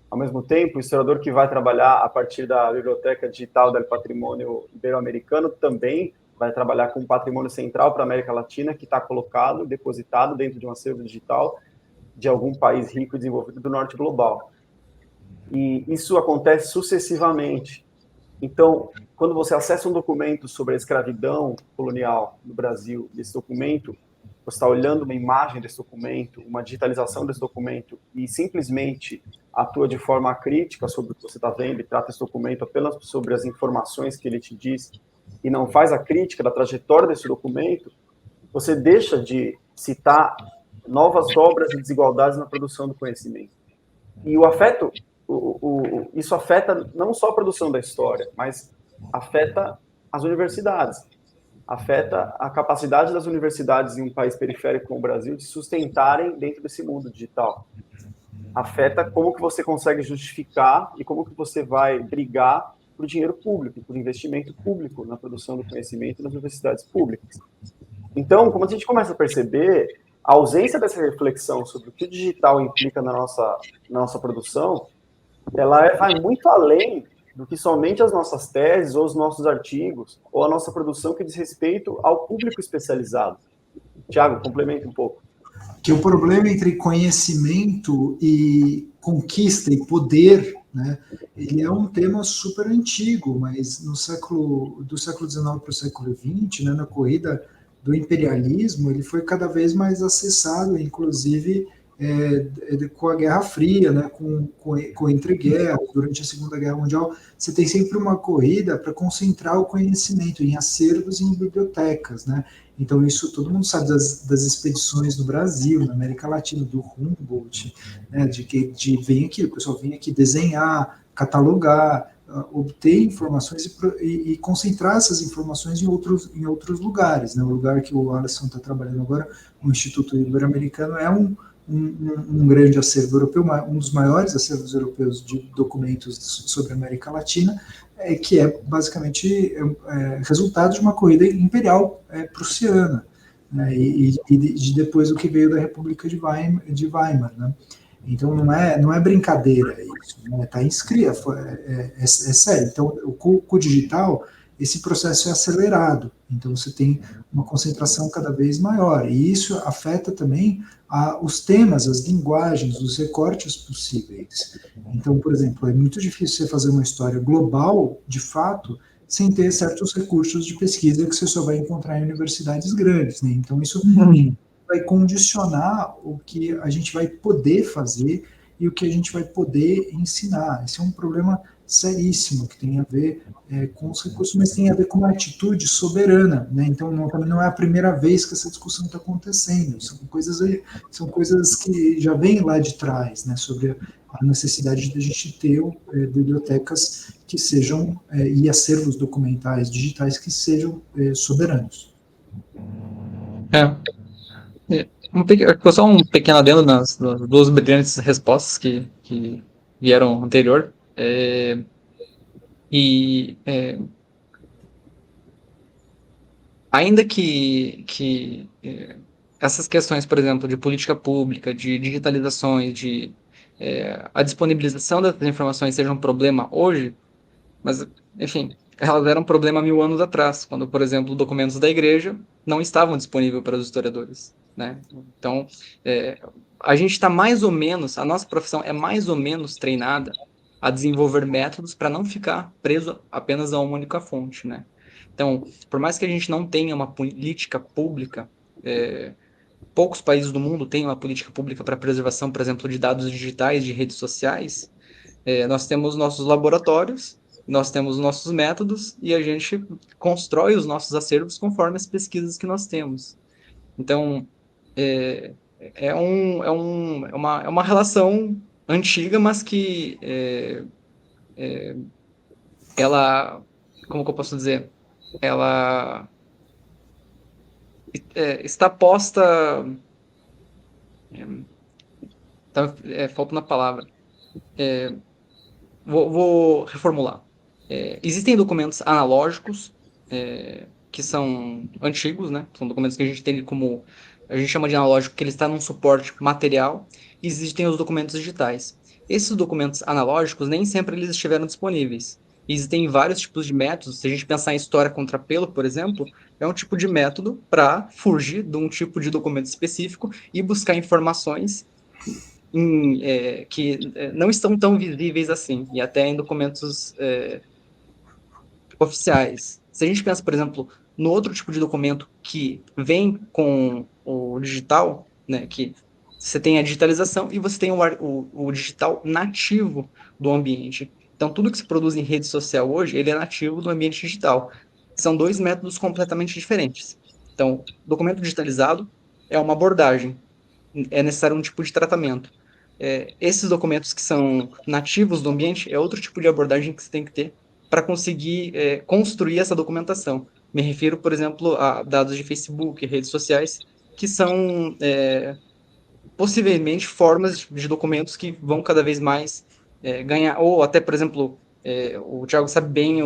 Ao mesmo tempo, o historiador que vai trabalhar a partir da Biblioteca Digital do Patrimônio Ibero-Americano também vai trabalhar com um patrimônio central para a América Latina, que está colocado, depositado dentro de um acervo digital de algum país rico e desenvolvido do norte global. E isso acontece sucessivamente. Então, quando você acessa um documento sobre a escravidão colonial no Brasil, esse documento, você está olhando uma imagem desse documento, uma digitalização desse documento, e simplesmente atua de forma crítica sobre o que você está vendo e trata esse documento apenas sobre as informações que ele te diz, e não faz a crítica da trajetória desse documento, você deixa de citar novas obras e desigualdades na produção do conhecimento. E isso afeta não só a produção da história, mas afeta as universidades, afeta a capacidade das universidades em um país periférico como o Brasil de sustentarem dentro desse mundo digital. Afeta como que você consegue justificar e como que você vai brigar por dinheiro público, por investimento público na produção do conhecimento nas universidades públicas. Então, como a gente começa a perceber, a ausência dessa reflexão sobre o que o digital implica na nossa produção, ela vai muito além do que somente as nossas teses ou os nossos artigos ou a nossa produção que diz respeito ao público especializado. Tiago, complementa um pouco.
Que o problema entre conhecimento e conquista e poder, né, ele é um tema super antigo, mas do século XIX para o século XX, né, na corrida do imperialismo, ele foi cada vez mais acessado, inclusive com a Guerra Fria, né, com entre guerras, durante a Segunda Guerra Mundial, você tem sempre uma corrida para concentrar o conhecimento em acervos e em bibliotecas, né? Então, isso todo mundo sabe das expedições do Brasil, na América Latina, do Humboldt, né, o pessoal vem aqui desenhar, catalogar, obter informações e concentrar essas informações em outros lugares. Né? O lugar que o Alisson está trabalhando agora, o Instituto Ibero-Americano, é um grande acervo europeu, um dos maiores acervos europeus de documentos sobre a América Latina, que é basicamente resultado de uma corrida imperial prussiana, né, e de depois o que veio da República de Weimar, né? Então não é brincadeira isso, né? Tá inscrito, é sério. Então com o digital esse processo é acelerado, então você tem uma concentração cada vez maior, e isso afeta também os temas, as linguagens, os recortes possíveis. Então, por exemplo, é muito difícil você fazer uma história global, de fato, sem ter certos recursos de pesquisa que você só vai encontrar em universidades grandes, né? Então, isso vai condicionar o que a gente vai poder fazer e o que a gente vai poder ensinar. Esse é um problema seríssimo, que tem a ver com os recursos, mas tem a ver com uma atitude soberana, né? Então, também não é a primeira vez que essa discussão está acontecendo, são coisas que já vêm lá de trás, né? Sobre a necessidade de a gente ter bibliotecas que sejam, e acervos documentais digitais que sejam soberanos.
Só um pequeno adendo nas duas brilhantes respostas que vieram anterior. Ainda que essas questões, por exemplo, de política pública, de digitalizações, a disponibilização dessas informações seja um problema hoje, mas, enfim, elas eram um problema 1000 anos atrás, quando, por exemplo, documentos da igreja não estavam disponíveis para os historiadores, né? Então, a gente está mais ou menos, a nossa profissão é mais ou menos treinada a desenvolver métodos para não ficar preso apenas a uma única fonte, né? Então, por mais que a gente não tenha uma política pública, poucos países do mundo têm uma política pública para preservação, por exemplo, de dados digitais, de redes sociais, nós temos nossos laboratórios, nós temos nossos métodos e a gente constrói os nossos acervos conforme as pesquisas que nós temos. Então, é uma relação antiga, mas que ela, como que eu posso dizer? Ela está posta... falta na palavra. Vou reformular. Existem documentos analógicos que são antigos, né? São documentos que a gente tem como... A gente chama de analógico porque ele está num suporte material. Existem os documentos digitais. Esses documentos analógicos nem sempre eles estiveram disponíveis. Existem vários tipos de métodos. Se a gente pensar em história contrapelo, por exemplo, é um tipo de método para fugir de um tipo de documento específico e buscar informações que não estão tão visíveis assim, e até em documentos oficiais. Se a gente pensa, por exemplo, no outro tipo de documento que vem com o digital, né, que você tem a digitalização e você tem o digital nativo do ambiente. Então, tudo que se produz em rede social hoje, ele é nativo do ambiente digital. São dois métodos completamente diferentes. Então, documento digitalizado é uma abordagem, é necessário um tipo de tratamento. Esses documentos que são nativos do ambiente é outro tipo de abordagem que você tem que ter para conseguir construir essa documentação. Me refiro, por exemplo, a dados de Facebook, redes sociais, que são possivelmente formas de documentos que vão cada vez mais ganhar, ou até, por exemplo, o Thiago sabe bem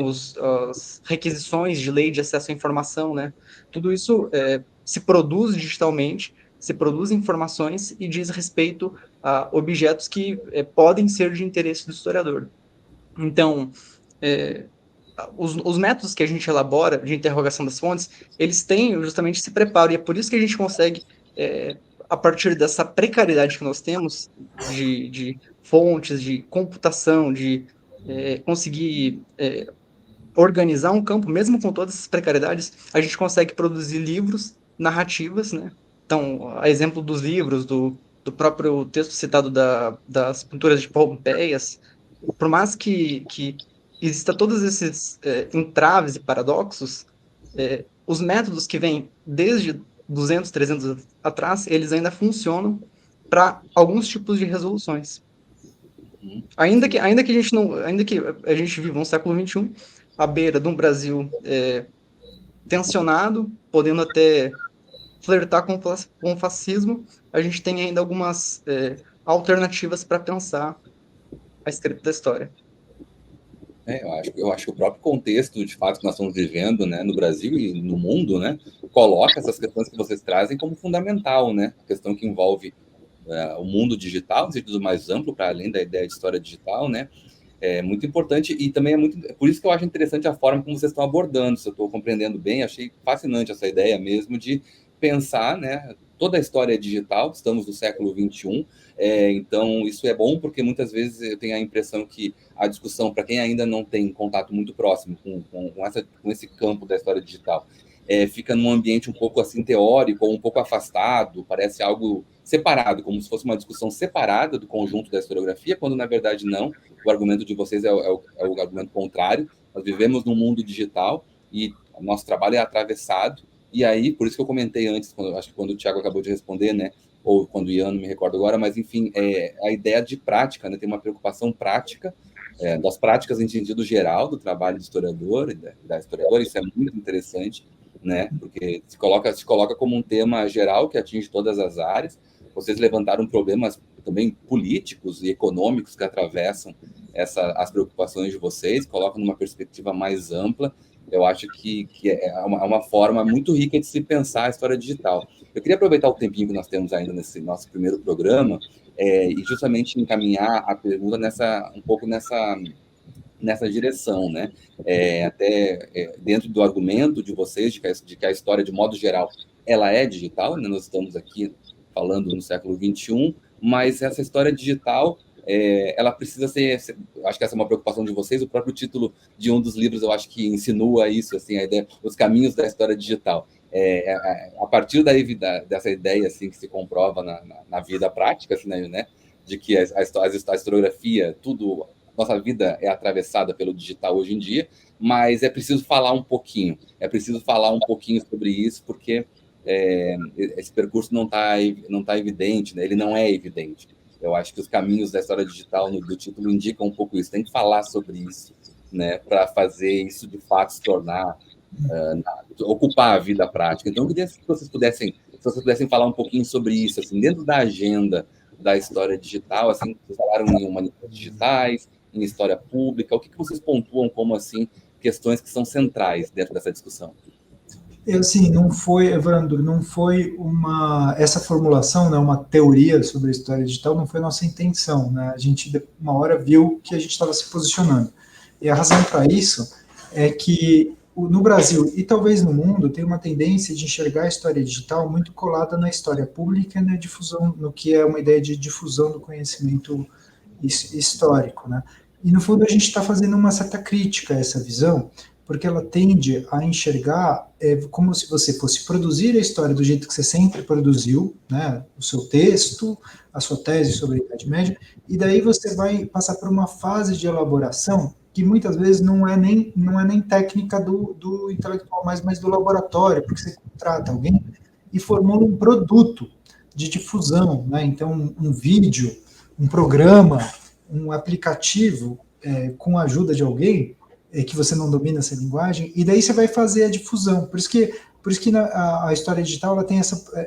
as requisições de lei de acesso à informação, né? Tudo isso se produz digitalmente, se produz informações e diz respeito a objetos que podem ser de interesse do historiador. Então, os métodos que a gente elabora de interrogação das fontes, eles têm justamente esse preparo, e é por isso que a gente consegue, a partir dessa precariedade que nós temos de fontes, de computação, de conseguir organizar um campo, mesmo com todas essas precariedades, a gente consegue produzir livros, narrativas, né? Então, a exemplo dos livros, do próprio texto citado das pinturas de Pompeias, por mais que exista todos esses entraves e paradoxos, os métodos que vêm desde 200, 300 anos atrás, eles ainda funcionam para alguns tipos de resoluções. Ainda que a gente não, ainda que a gente viva no século XXI, à beira de um Brasil tensionado, podendo até flertar com o fascismo, a gente tem ainda algumas alternativas para pensar a escrita da história.
Eu acho que o próprio contexto, de fato, que nós estamos vivendo, né, no Brasil e no mundo, né, coloca essas questões que vocês trazem como fundamental, né, a questão que envolve o mundo digital, no sentido mais amplo, para além da ideia de história digital, né, é muito importante e também por isso que eu acho interessante a forma como vocês estão abordando, se eu estou compreendendo bem, achei fascinante essa ideia mesmo de pensar, né, toda a história digital, estamos no século XXI, então isso é bom porque muitas vezes eu tenho a impressão que a discussão, para quem ainda não tem contato muito próximo com esse campo da história digital, fica num ambiente um pouco assim teórico, ou um pouco afastado, parece algo separado, como se fosse uma discussão separada do conjunto da historiografia, quando na verdade não, o argumento de vocês é o argumento contrário, nós vivemos num mundo digital e o nosso trabalho é atravessado. E aí, por isso que eu comentei antes, acho que quando o Thiago acabou de responder, né, ou quando o Ian, não me recordo agora, mas enfim, a ideia de prática, né, tem uma preocupação prática, das práticas em sentido geral do trabalho do historiador e da historiadora, isso é muito interessante, né, porque se coloca como um tema geral que atinge todas as áreas. Vocês levantaram problemas também políticos e econômicos que atravessam as preocupações de vocês, colocam numa perspectiva mais ampla. Eu acho que é uma forma muito rica de se pensar a história digital. Eu queria aproveitar o tempinho que nós temos ainda nesse nosso primeiro programa e justamente encaminhar a pergunta um pouco nessa direção, né? Até dentro do argumento de vocês de que a história, de modo geral, ela é digital, né? Nós estamos aqui falando no século XXI, mas essa história digital ela precisa ser, acho que essa é uma preocupação de vocês, o próprio título de um dos livros eu acho que insinua isso, assim, a ideia, os caminhos da história digital. A partir dessa ideia assim, que se comprova na vida prática, assim, né, de que a historiografia, nossa vida é atravessada pelo digital hoje em dia, mas é preciso falar um pouquinho sobre isso, porque esse percurso não tá evidente, né? Ele não é evidente. Eu acho que os caminhos da história digital do título indicam um pouco isso. Tem que falar sobre isso, né, para fazer isso de fato se tornar, ocupar a vida prática. Então, eu queria que vocês pudessem falar um pouquinho sobre isso, assim, dentro da agenda da história digital, assim, vocês falaram em humanidades digitais, em história pública, o que vocês pontuam como, assim, questões que são centrais dentro dessa discussão?
Assim, não foi, Evandro, não foi essa formulação, né, uma teoria sobre a história digital, não foi nossa intenção, né? A gente, uma hora, viu que a gente estava se posicionando. E a razão para isso é que no Brasil, e talvez no mundo, tem uma tendência de enxergar a história digital muito colada na história pública e na difusão, no que é uma ideia de difusão do conhecimento histórico, né? E, no fundo, a gente está fazendo uma certa crítica a essa visão, porque ela tende a enxergar como se você fosse produzir a história do jeito que você sempre produziu, né, o seu texto, a sua tese sobre a Idade Média, e daí você vai passar por uma fase de elaboração que muitas vezes não é nem técnica do intelectual, mas do laboratório, porque você contrata alguém e formula um produto de difusão, né? Então um vídeo, um programa, um aplicativo com a ajuda de alguém que você não domina essa linguagem, e daí você vai fazer a difusão. Por isso que a história digital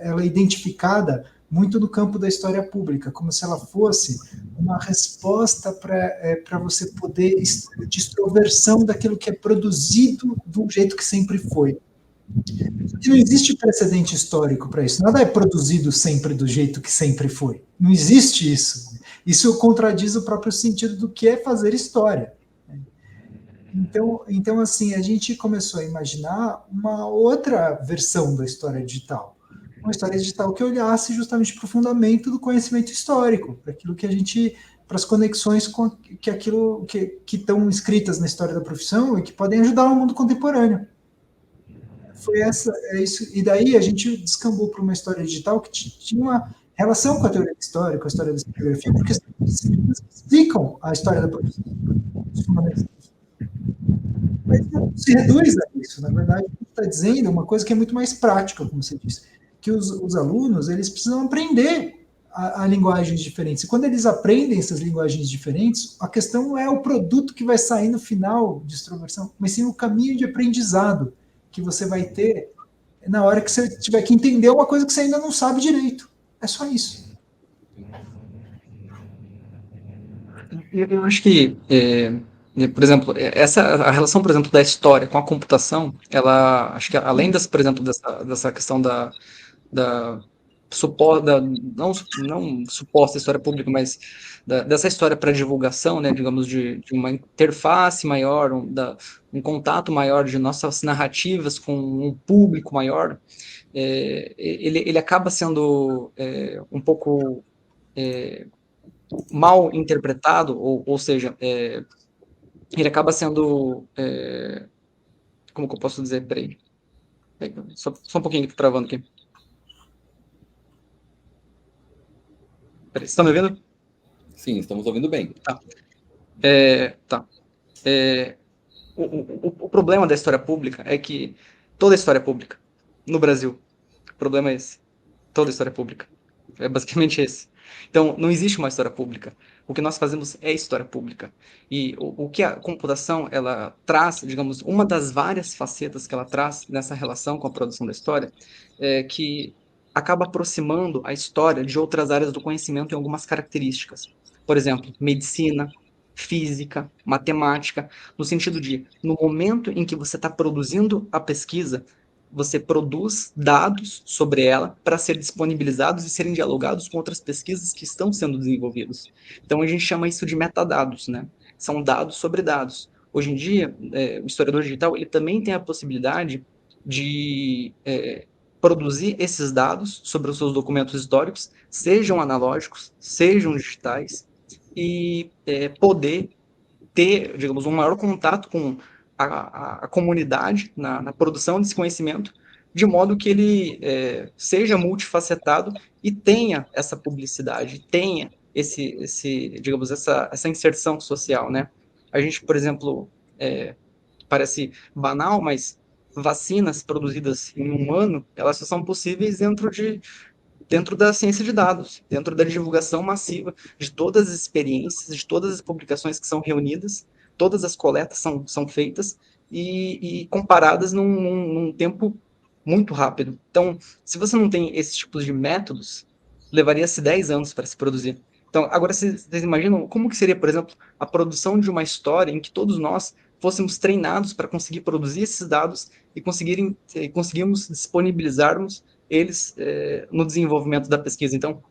ela é identificada muito no campo da história pública, como se ela fosse uma resposta para você poder de extroversão daquilo que é produzido do jeito que sempre foi. E não existe precedente histórico para isso. Nada é produzido sempre do jeito que sempre foi. Não existe isso. Isso contradiz o próprio sentido do que é fazer história. Então, assim, a gente começou a imaginar uma outra versão da história digital. Uma história digital que olhasse justamente para o fundamento do conhecimento histórico, para aquilo que a gente, para as conexões com que aquilo que estão escritas na história da profissão e que podem ajudar o mundo contemporâneo. É isso. E daí a gente descambou para uma história digital que tinha uma relação com a teoria da história, com a história da historiografia, porque explicam a história da profissão, os fundamentos. Mas não se reduz a isso. Na verdade, a gente está dizendo uma coisa que é muito mais prática, como você disse, que os alunos eles precisam aprender a linguagens diferentes. E quando eles aprendem essas linguagens diferentes, a questão não é o produto que vai sair no final de extroversão, mas sim o caminho de aprendizado que você vai ter na hora que você tiver que entender uma coisa que você ainda não sabe direito. É só isso.
Eu acho que, por exemplo, a relação, por exemplo, da história com a computação, ela, acho que além por exemplo, dessa questão da não suposta história pública, mas dessa história para divulgação, né, digamos, de uma interface maior, um contato maior de nossas narrativas com um público maior, ele acaba sendo um pouco mal interpretado, ou seja, ele acaba sendo, como que eu posso dizer, peraí, só um pouquinho que tô travando aqui. Peraí, você está me ouvindo?
Sim, estamos ouvindo bem.
Tá. Tá. O problema da história pública é que toda história pública no Brasil, o problema é esse. Toda história pública. É basicamente esse. Então, não existe uma história pública. O que nós fazemos é história pública. E o que a computação ela traz, digamos, uma das várias facetas que ela traz nessa relação com a produção da história é que acaba aproximando a história de outras áreas do conhecimento em algumas características. Por exemplo, medicina, física, matemática, no sentido de, no momento em que você está produzindo a pesquisa, você produz dados sobre ela para ser disponibilizados e serem dialogados com outras pesquisas que estão sendo desenvolvidas. Então a gente chama isso de metadados, né? São dados sobre dados. Hoje em dia, o historiador digital ele também tem a possibilidade de produzir esses dados sobre os seus documentos históricos, sejam analógicos, sejam digitais, e poder ter, digamos, um maior contato com a comunidade na produção desse conhecimento, de modo que ele seja multifacetado e tenha essa publicidade, tenha digamos, essa inserção social, né? A gente, por exemplo, parece banal, mas vacinas produzidas em um ano, elas só são possíveis dentro da ciência de dados, dentro da divulgação massiva de todas as experiências, de todas as publicações que são reunidas, todas as coletas são feitas e comparadas num tempo muito rápido. Então, se você não tem esses tipos de métodos, levaria-se 10 anos para se produzir. Então, agora vocês imaginam como que seria, por exemplo, a produção de uma história em que todos nós fôssemos treinados para conseguir produzir esses dados e conseguirmos disponibilizarmos eles no desenvolvimento da pesquisa. Então,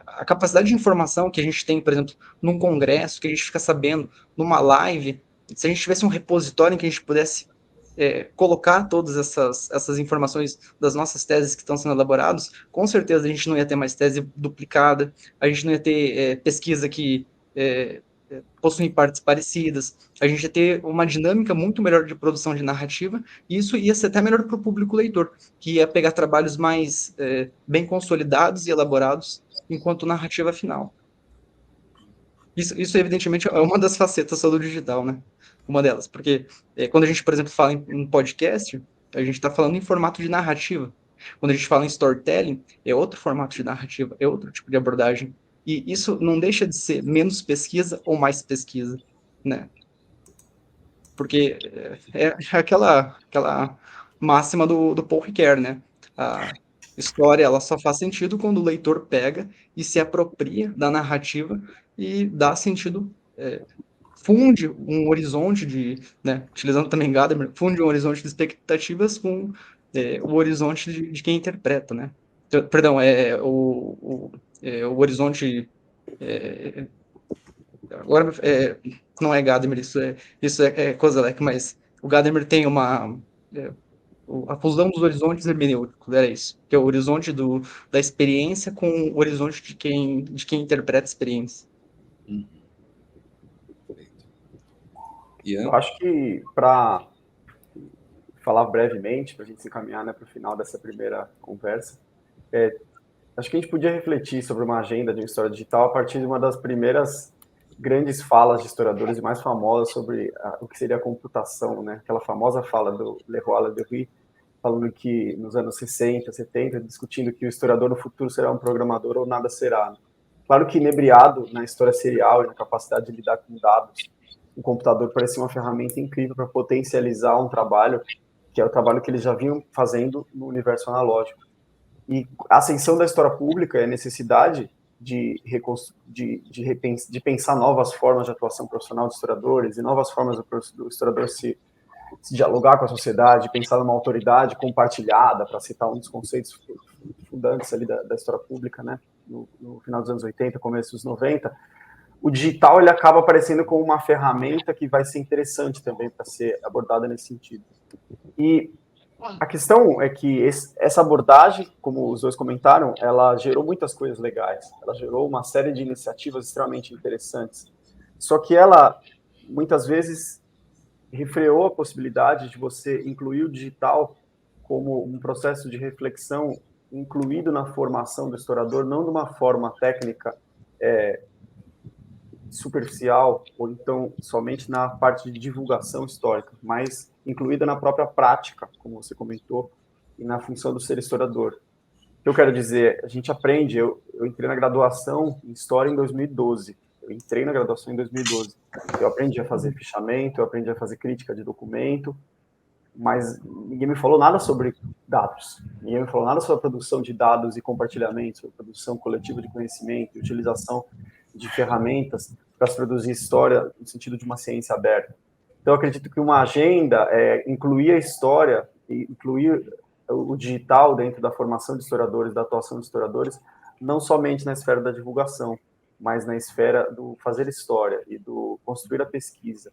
a capacidade de informação que a gente tem, por exemplo, num congresso, que a gente fica sabendo, numa live, se a gente tivesse um repositório em que a gente pudesse colocar todas essas informações das nossas teses que estão sendo elaboradas, com certeza a gente não ia ter mais tese duplicada, a gente não ia ter pesquisa que possuem partes parecidas, a gente ia ter uma dinâmica muito melhor de produção de narrativa, e isso ia ser até melhor para o público leitor, que ia pegar trabalhos mais bem consolidados e elaborados enquanto narrativa final. Isso evidentemente é uma das facetas só do digital, né? Uma delas, porque quando a gente, por exemplo, fala em podcast, a gente está falando em formato de narrativa. Quando a gente fala em storytelling, é outro formato de narrativa, é outro tipo de abordagem. E isso não deixa de ser menos pesquisa ou mais pesquisa, né? Porque é aquela máxima do Paul Ricoeur, né? A história ela só faz sentido quando o leitor pega e se apropria da narrativa e dá sentido, funde um horizonte de, né, utilizando também Gadamer, funde um horizonte de expectativas com o horizonte de quem interpreta, né? Perdão, o horizonte... agora, não é Gadamer, isso é Koselleck, mas o Gadamer tem a fusão dos horizontes hermenêuticos, era isso, que é o horizonte da experiência com o horizonte de quem interpreta a experiência.
Eu acho que, para falar brevemente, para a gente se encaminhar, né, para o final dessa primeira conversa, acho que a gente podia refletir sobre uma agenda de uma história digital a partir de uma das primeiras grandes falas de historiadores e mais famosas sobre o que seria a computação, né? Aquela famosa fala do Leroy Ladurie, falando que nos anos 60, 70, discutindo que o historiador no futuro será um programador ou nada será. Claro que inebriado na história serial e na capacidade de lidar com dados, o computador parecia uma ferramenta incrível para potencializar um trabalho, que é o trabalho que eles já vinham fazendo no universo analógico. E a ascensão da história pública e a necessidade de pensar novas formas de atuação profissional de historiadores e novas formas do historiador se dialogar com a sociedade, pensar numa autoridade compartilhada, para citar um dos conceitos fundantes ali da história pública, né, no final dos anos 80, começo dos 90, o digital ele acaba aparecendo como uma ferramenta que vai ser interessante também para ser abordada nesse sentido. E a questão é que essa abordagem, como os dois comentaram, ela gerou muitas coisas legais. Ela gerou uma série de iniciativas extremamente interessantes. Só que ela, muitas vezes, refreou a possibilidade de você incluir o digital como um processo de reflexão incluído na formação do historiador, não de uma forma técnica superficial, ou então somente na parte de divulgação histórica, mas incluída na própria prática, como você comentou, e na função do ser historiador. O que eu quero dizer, a gente aprende, eu entrei na graduação em História em 2012, eu aprendi a fazer fichamento, eu aprendi a fazer crítica de documento, mas ninguém me falou nada sobre dados, ninguém me falou nada sobre a produção de dados e compartilhamento, sobre a produção coletiva de conhecimento, utilização de ferramentas para se produzir história no sentido de uma ciência aberta. Então, eu acredito que uma agenda incluir a história e incluir o digital dentro da formação de historiadores, da atuação de historiadores, não somente na esfera da divulgação, mas na esfera do fazer história e do construir a pesquisa.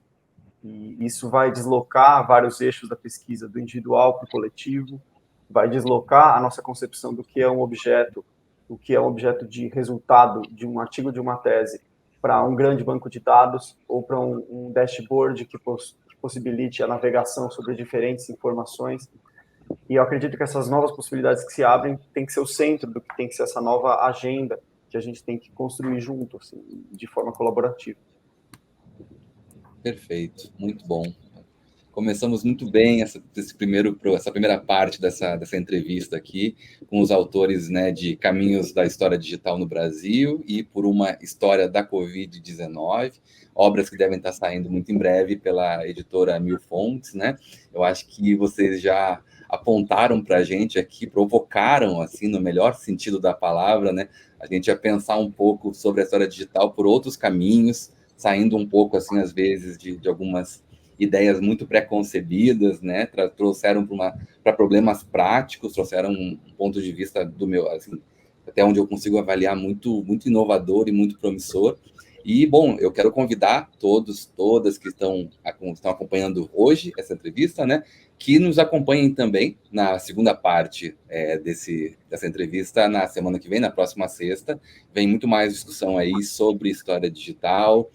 E isso vai deslocar vários eixos da pesquisa, do individual para o coletivo, vai deslocar a nossa concepção do que é um objeto, o que é um objeto de resultado de um artigo, de uma tese, para um grande banco de dados ou para um dashboard que possibilite a navegação sobre diferentes informações. E eu acredito que essas novas possibilidades que se abrem tem que ser o centro do que tem que ser essa nova agenda que a gente tem que construir junto, assim, de forma colaborativa.
Perfeito, muito bom. Começamos muito bem essa primeira parte dessa entrevista aqui, com os autores, né, de Caminhos da História Digital no Brasil e Por uma História da Covid-19, obras que devem estar saindo muito em breve pela editora Mil Fontes, né? Eu acho que vocês já apontaram para a gente aqui, provocaram, assim, no melhor sentido da palavra, né, a gente a pensar um pouco sobre a história digital por outros caminhos, saindo um pouco, assim, às vezes, de algumas ideias muito preconcebidas, né? Trouxeram para problemas práticos, trouxeram um ponto de vista do meu, assim, até onde eu consigo avaliar muito inovador e muito promissor. E, bom, eu quero convidar todas que estão acompanhando hoje essa entrevista, né, que nos acompanhem também na segunda parte dessa entrevista na semana que vem, na próxima sexta. Vem muito mais discussão aí sobre história digital,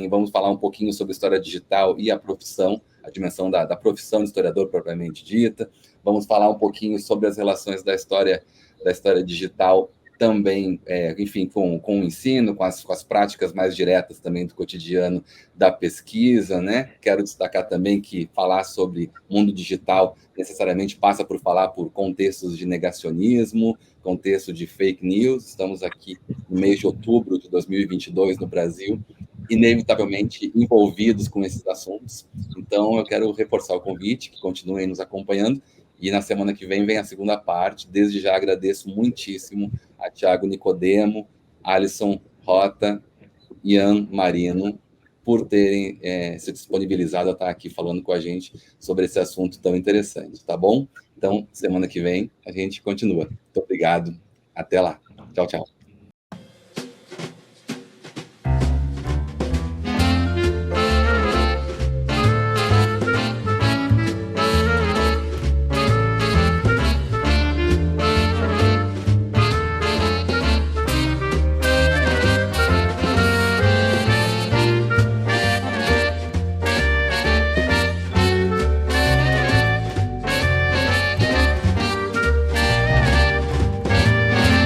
vamos falar um pouquinho sobre história digital e a profissão, a dimensão da profissão de historiador propriamente dita. Vamos falar um pouquinho sobre as relações da história digital também, enfim, com o ensino, com as práticas mais diretas também do cotidiano da pesquisa, né? Quero destacar também que falar sobre mundo digital necessariamente passa por falar por contextos de negacionismo, contexto de fake news. Estamos aqui no mês de outubro de 2022 no Brasil, inevitavelmente envolvidos com esses assuntos. Então, eu quero reforçar o convite, que continuem nos acompanhando, e na semana que vem a segunda parte. Desde já agradeço muitíssimo a Thiago Nicodemo, Alisson Rota, Ian Marino, por terem se disponibilizado a estar aqui falando com a gente sobre esse assunto tão interessante, tá bom? Então, semana que vem a gente continua. Muito obrigado. Até lá. Tchau, tchau.